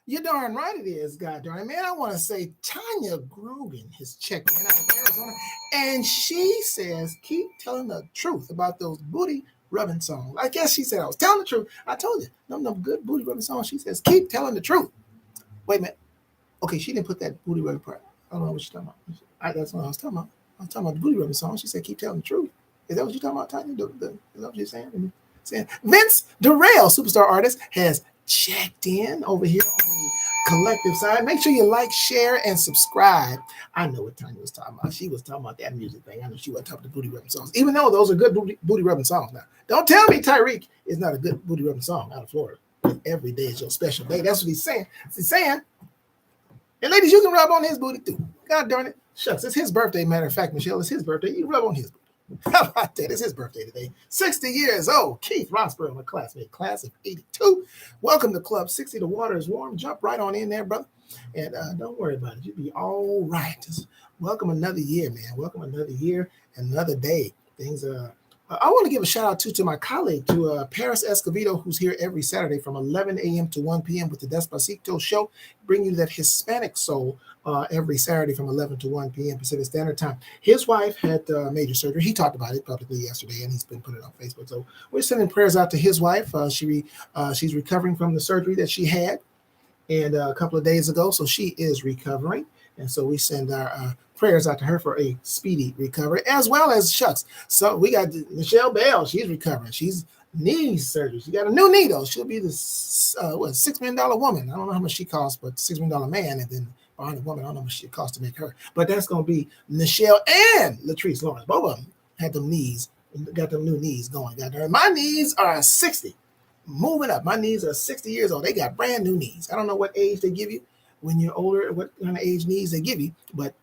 Speaker 2: You're darn right it is, God darn it. Man, I want to say Tanya Grogan has checked in out of Arizona, and she says, keep telling the truth about those booty rubbing songs. I guess she said I was telling the truth. I told you, them good booty rubbing songs. She says, keep telling the truth. Wait a minute. Okay, she didn't put that booty rubbing part. I don't know what she's talking about. That's what I was talking about. I was talking about the booty rubbing song. She said, keep telling the truth. Is that what you're talking about, Tanya? Is that what you're saying? Vince Durrell, superstar artist, has checked in over here on the collective side. Make sure you like, share, and subscribe. I know what Tanya was talking about. She was talking about that music thing. I know she wasn't talking about the booty rubbing songs, even though those are good booty rubbing songs. Now, don't tell me Tyreek is not a good booty rubbing song out of Florida. Every day is your special day. That's what he's saying. He's saying, and ladies, you can rub on his booty too. God darn it. Shucks, it's his birthday. Matter of fact, Michelle, it's his birthday. You rub on his booty. How about that? It's his birthday today. 60 years old. Keith Rossborough, my classmate, class of 82. Welcome to Club 60. The water is warm. Jump right on in there, brother. And don't worry about it. You'll be all right. Just welcome another year, man. Welcome another year, another day. Things I want to give a shout out to my colleague, to Paris Escovedo, who's here every Saturday from 11 a.m. to 1 p.m. with the Despacito Show, bring you that Hispanic soul every Saturday from 11 to 1 p.m. Pacific Standard Time. His wife had major surgery. He talked about it publicly yesterday, and he's been putting it on Facebook. So we're sending prayers out to his wife. She's recovering from the surgery that she had and a couple of days ago, so she is recovering. And so we send our prayers out to her for a speedy recovery, as well as shucks. So we got Michelle Bell. She's recovering. She's knee surgery. She got a new knee though. She'll be the $6 million woman. I don't know how much she costs, but $6 million man, and then behind the woman, I don't know how much it costs to make her. But that's going to be Michelle and Latrice Lawrence. Both of them had them knees, got them new knees going. My knees are 60, moving up. My knees are 60 years old. They got brand new knees. I don't know what age they give you when you're older, what kind of age knees they give you, but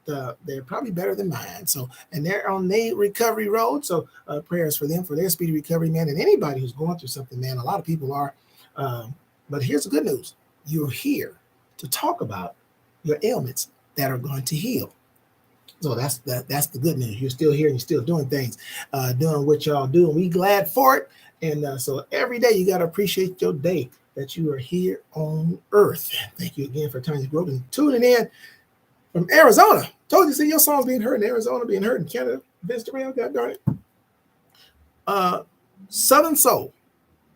Speaker 2: they're probably better than mine. So, and they're on the recovery road. So prayers for them, for their speedy recovery, man. And anybody who's going through something, man, a lot of people are. But here's the good news. You're here to talk about your ailments that are going to heal. So that's the good news. You're still here and you're still doing things, doing what y'all do. And we glad for it. And so every day you got to appreciate your day that you are here on earth. Thank you again for Tanya Grogan tuning in from Arizona. Told you, see your songs being heard in Arizona, being heard in Canada. Vince Durrell, God darn it. Southern Soul.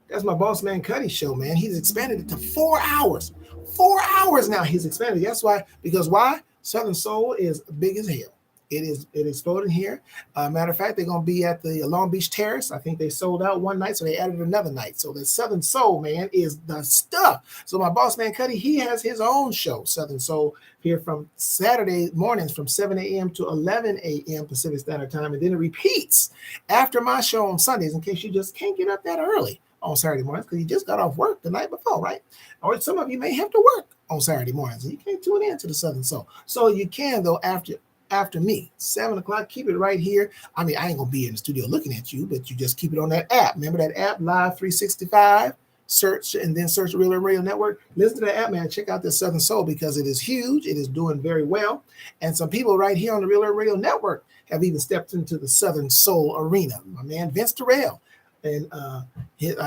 Speaker 2: That's my boss man Cuddy show, man. He's expanded it to 4 hours. 4 hours now he's expanded. That's why, because why? Southern Soul is big as hell. It exploded here. Matter of fact, they're going to be at the Long Beach Terrace. I think they sold out one night, so they added another night. So the Southern Soul, man, is the stuff. So my boss man Cuddy, he has his own show, Southern Soul, here from Saturday mornings from 7 a.m. to 11 a.m. Pacific Standard Time, and then it repeats after my show on Sundays in case you just can't get up that early on Saturday mornings because you just got off work the night before, right? Or some of you may have to work on Saturday mornings and you can't tune in to the Southern Soul. So you can, though, after me, 7 o'clock, keep it right here. I mean, I ain't going to be in the studio looking at you, but you just keep it on that app. Remember that app, Live 365? Search and then search the Real Urban Radio Network. Listen to the app, man. Check out the Southern Soul because it is huge. It is doing very well. And some people right here on the Real Urban Radio Network have even stepped into the Southern Soul arena. My man, Vince Terrell. And I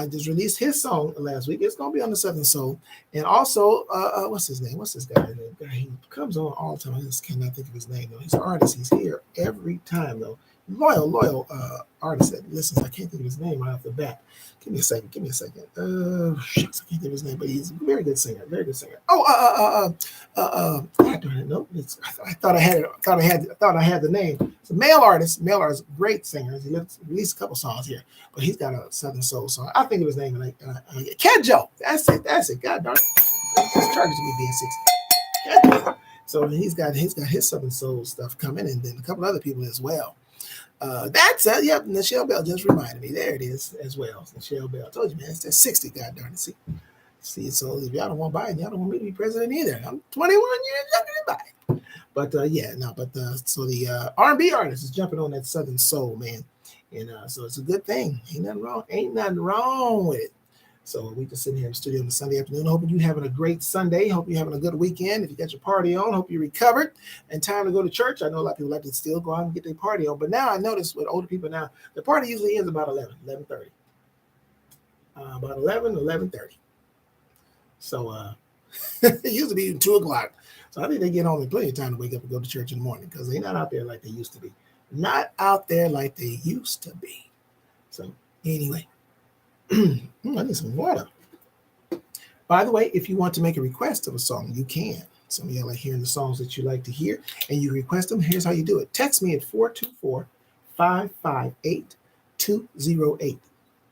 Speaker 2: just released his song last week. It's going to be on the Southern Soul. And also, what's his name? What's this guy? He comes on all the time. I just cannot think of his name, though. He's an artist. He's here every time, though. Loyal artist that listens. I can't think of his name right off the bat. Give me a second. Shucks, I can't think of his name, but he's a very good singer. Oh, I don't know. I thought I had it. I thought I had the name. It's a male artist, great singer. He released a couple songs here, but he's got a Southern Soul song. I think of his name, and Cat Joe. That's it. God darn it. Just charges me being 6. Cat Joe. So he's got his Southern Soul stuff coming, and then a couple other people as well. That's yep. Nichelle Bell just reminded me. There it is as well. Nichelle Bell. I told you, man, it's that 60. God darn it. See. So if y'all don't want Biden, y'all don't want me to be president either. I'm 21 years younger than Biden. But so the R&B artist is jumping on that Southern Soul, man, and so it's a good thing. Ain't nothing wrong with it. So we just sitting here in the studio on the Sunday afternoon. Hoping you're having a great Sunday. Hope you're having a good weekend. If you got your party on, hope you recovered and time to go to church. I know a lot of people like to still go out and get their party on. But now I notice with older people now, the party usually ends about 11:30. About 11:30. So it used to be 2 o'clock. So I think they get home in plenty of time to wake up and go to church in the morning because they're not out there like they used to be. So anyway. I need some water. By the way, if you want to make a request of a song, you can. Some of y'all like hearing the songs that you like to hear, and you request them. Here's how you do it. Text me at 424-558-2088.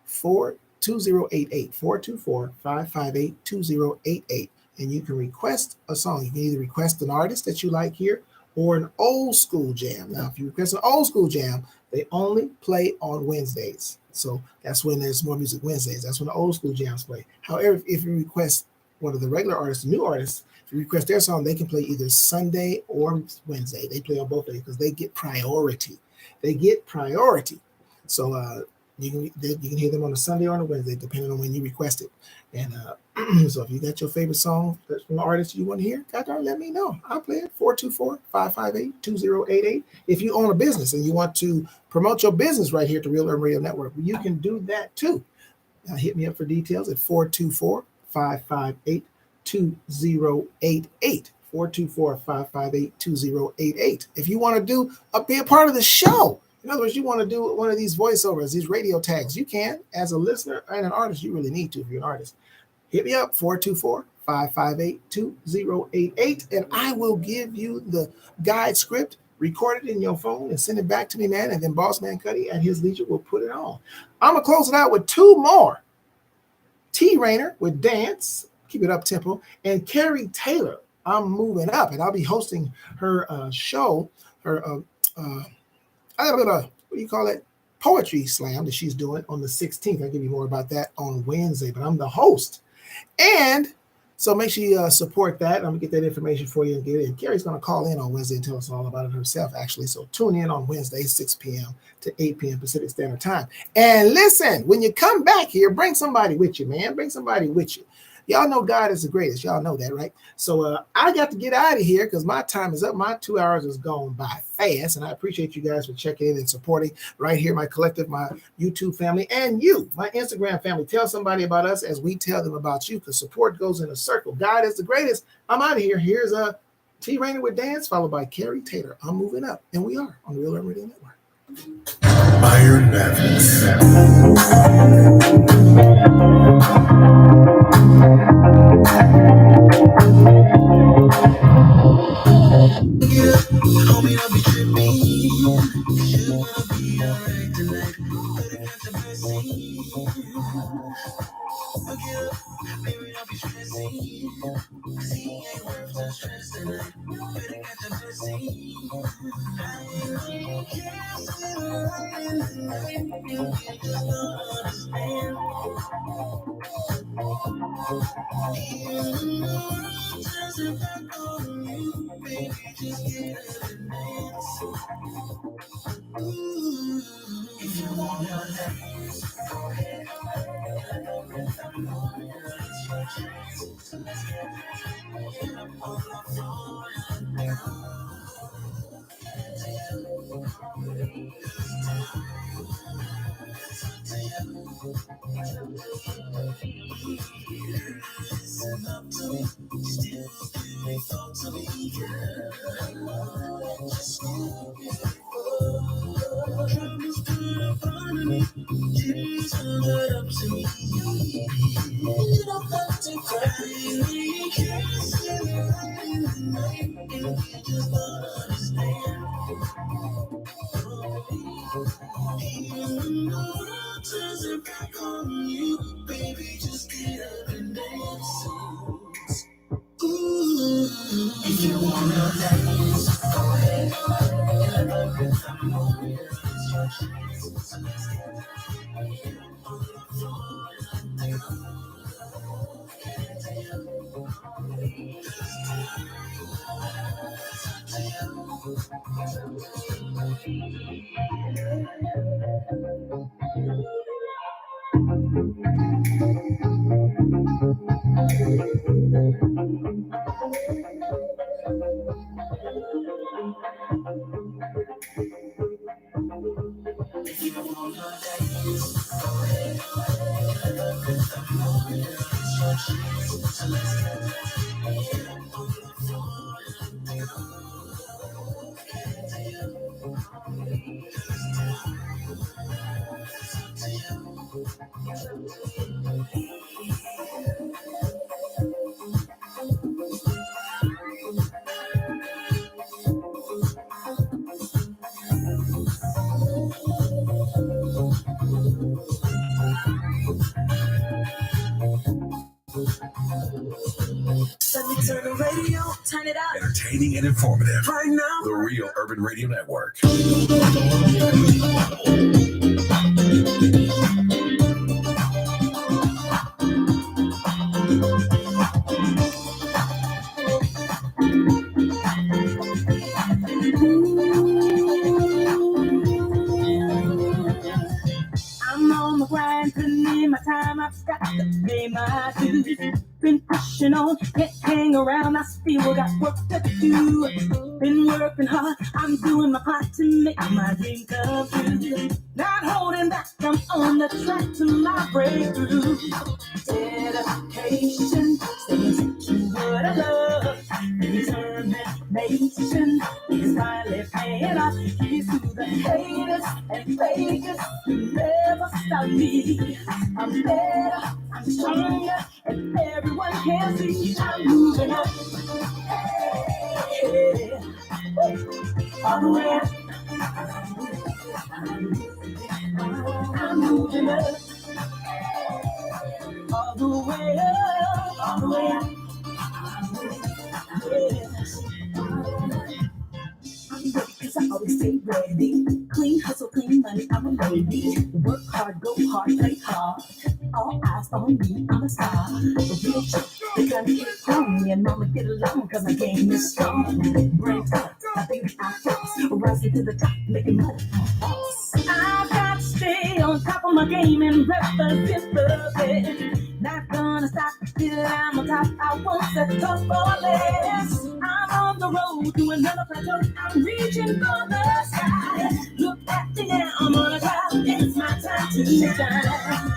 Speaker 2: 42088. 424-558-2088. And you can request a song. You can either request an artist that you like here or an old school jam. Now, if you request an old school jam, they only play on Wednesdays. So that's when there's More Music Wednesdays. That's when the old school jams play. However, if you request one of the regular artists, new artists, if you request their song, they can play either Sunday or Wednesday. They play on both days because they get priority. So you can hear them on a Sunday or on a Wednesday, depending on when you request it. And so if you got your favorite song that's from the artist you want to hear, let me know. I'll play it. 424-558-2088. If you own a business and you want to promote your business right here at the Real Urban Radio Network, you can do that too. Now hit me up for details at 424-558-2088. 424-558-2088. If you want to be a part of the show, in other words, you want to do one of these voiceovers, these radio tags, you can. As a listener and an artist, you really need to if you're an artist. Hit me up, 424-558-2088, and I will give you the guide script, record it in your phone, and send it back to me, man. And then Boss Man Cuddy at his leisure will put it on. I'm going to close it out with 2 more. T. Rainer with Dance, keep it up tempo, and Carrie Taylor, I'm Moving Up, and I'll be hosting her show, her what do you call it? Poetry slam that she's doing on the 16th. I'll give you more about that on Wednesday, but I'm the host. And so make sure you support that. I'm going to get that information for you and get it. And Carrie's going to call in on Wednesday and tell us all about it herself, actually. So tune in on Wednesday, 6 p.m. to 8 p.m. Pacific Standard Time. And listen, when you come back here, bring somebody with you, man. Bring somebody with you. Y'all know God is the greatest. Y'all know that, right? So I got to get out of here because my time is up. My 2 hours is gone by fast. And I appreciate you guys for checking in and supporting right here, my collective, my YouTube family, and you, my Instagram family. Tell somebody about us as we tell them about you because support goes in a circle. God is the greatest. I'm out of here. Here's T. Rainer with Dance, followed by Carrie Taylor. I'm Moving Up. And we are on the Real Urban Radio Network.
Speaker 8: Iron Madness. Homie, don't be tripping.
Speaker 4: He ain't worth the stress tonight. Better get the pussy. I can't sit right in the night. You just don't understand. Turns it back on you, baby. Just get up and dance. Ooh, if you want your dance, go ahead. I know rhythm, girl, it's your chance. So let's get on the floor now. Listen up to me, still they talk to me, girl. Just so beautiful. Troubles put in front of me, tears hold up to me. You don't have to cry, you can't see me right in the night, and you just don't understand. Even when the world turns it back on you, baby, just get up and dance. Ooh, if you wanna dance, go ahead. I love it, I'm on it. It's your chance. So let's get on the floor and if you wanna dance, go ahead. I love it, I'm on it. It's your chance. So let's get on the floor Let me turn the radio, turn it up.
Speaker 1: Entertaining and informative.
Speaker 4: Right now.
Speaker 1: The Real Urban Radio Network.
Speaker 5: I'm on the grind, putting in my time. I've got to pay my dues. Been pushing on, can't hang around. I still got work to do. Been working hard, I'm doing my part to make my dream come true. Not holding back, I'm on the track to my breakthrough. Dedication, staying to what I love. Determination is finally paying off. Here's to the haters and fakers who never stop me. I'm better, I'm stronger, and everyone can see I'm moving up. Hey, all the way up. I'm moving up. All the way up, all the way up. Yes. I'm ready cause I always stay ready. Clean hustle, clean money, I'm a lady. Work hard, go hard, play hard. All eyes on me, I'm a star. The real chick, they got me home. Me and mama get along cause my game is strong. Brain up, I think I flex. Rising to the top, making money. I've got to stay on top of my game and represent the best. Not gonna stop till I'm on top. I won't settle for less. I'm on the road to another plateau. I'm reaching for the sky. Look at me now, I'm on a cloud. It's my time to shine.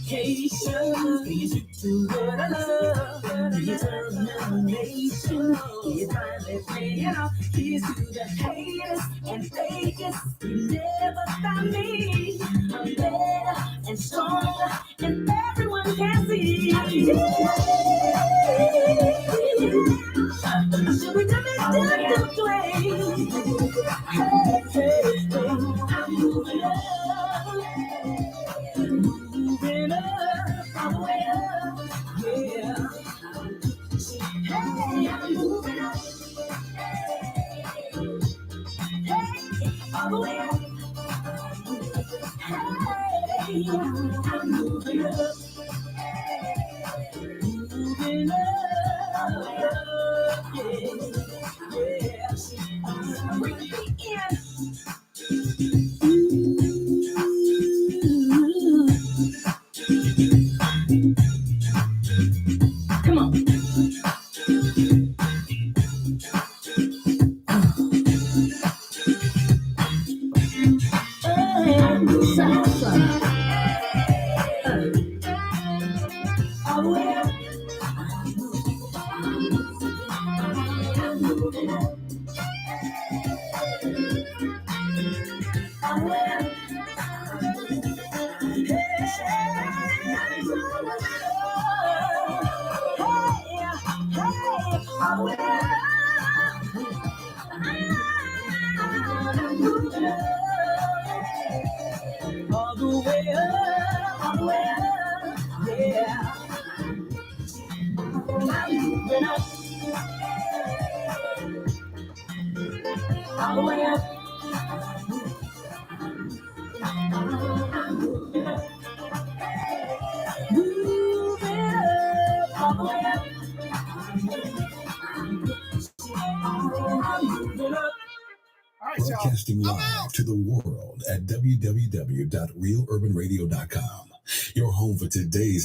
Speaker 5: Dedication is to what I love. Determination is finally paying off. Here's to the haters and fakers who never stop me. I'm better and stronger, and everyone can see. Should we do it this way? Hey, hey, hey, I'm moving up. Moving up, all the way up, yeah. Come on. All the way up, all the way up, yeah. I'm moving up. All the way up. I'm moving up. Moving up, all the way up. I'm moving up.
Speaker 2: All right, y'all.
Speaker 1: Broadcasting live to the world at www.realurbanradio.com. Your home for today's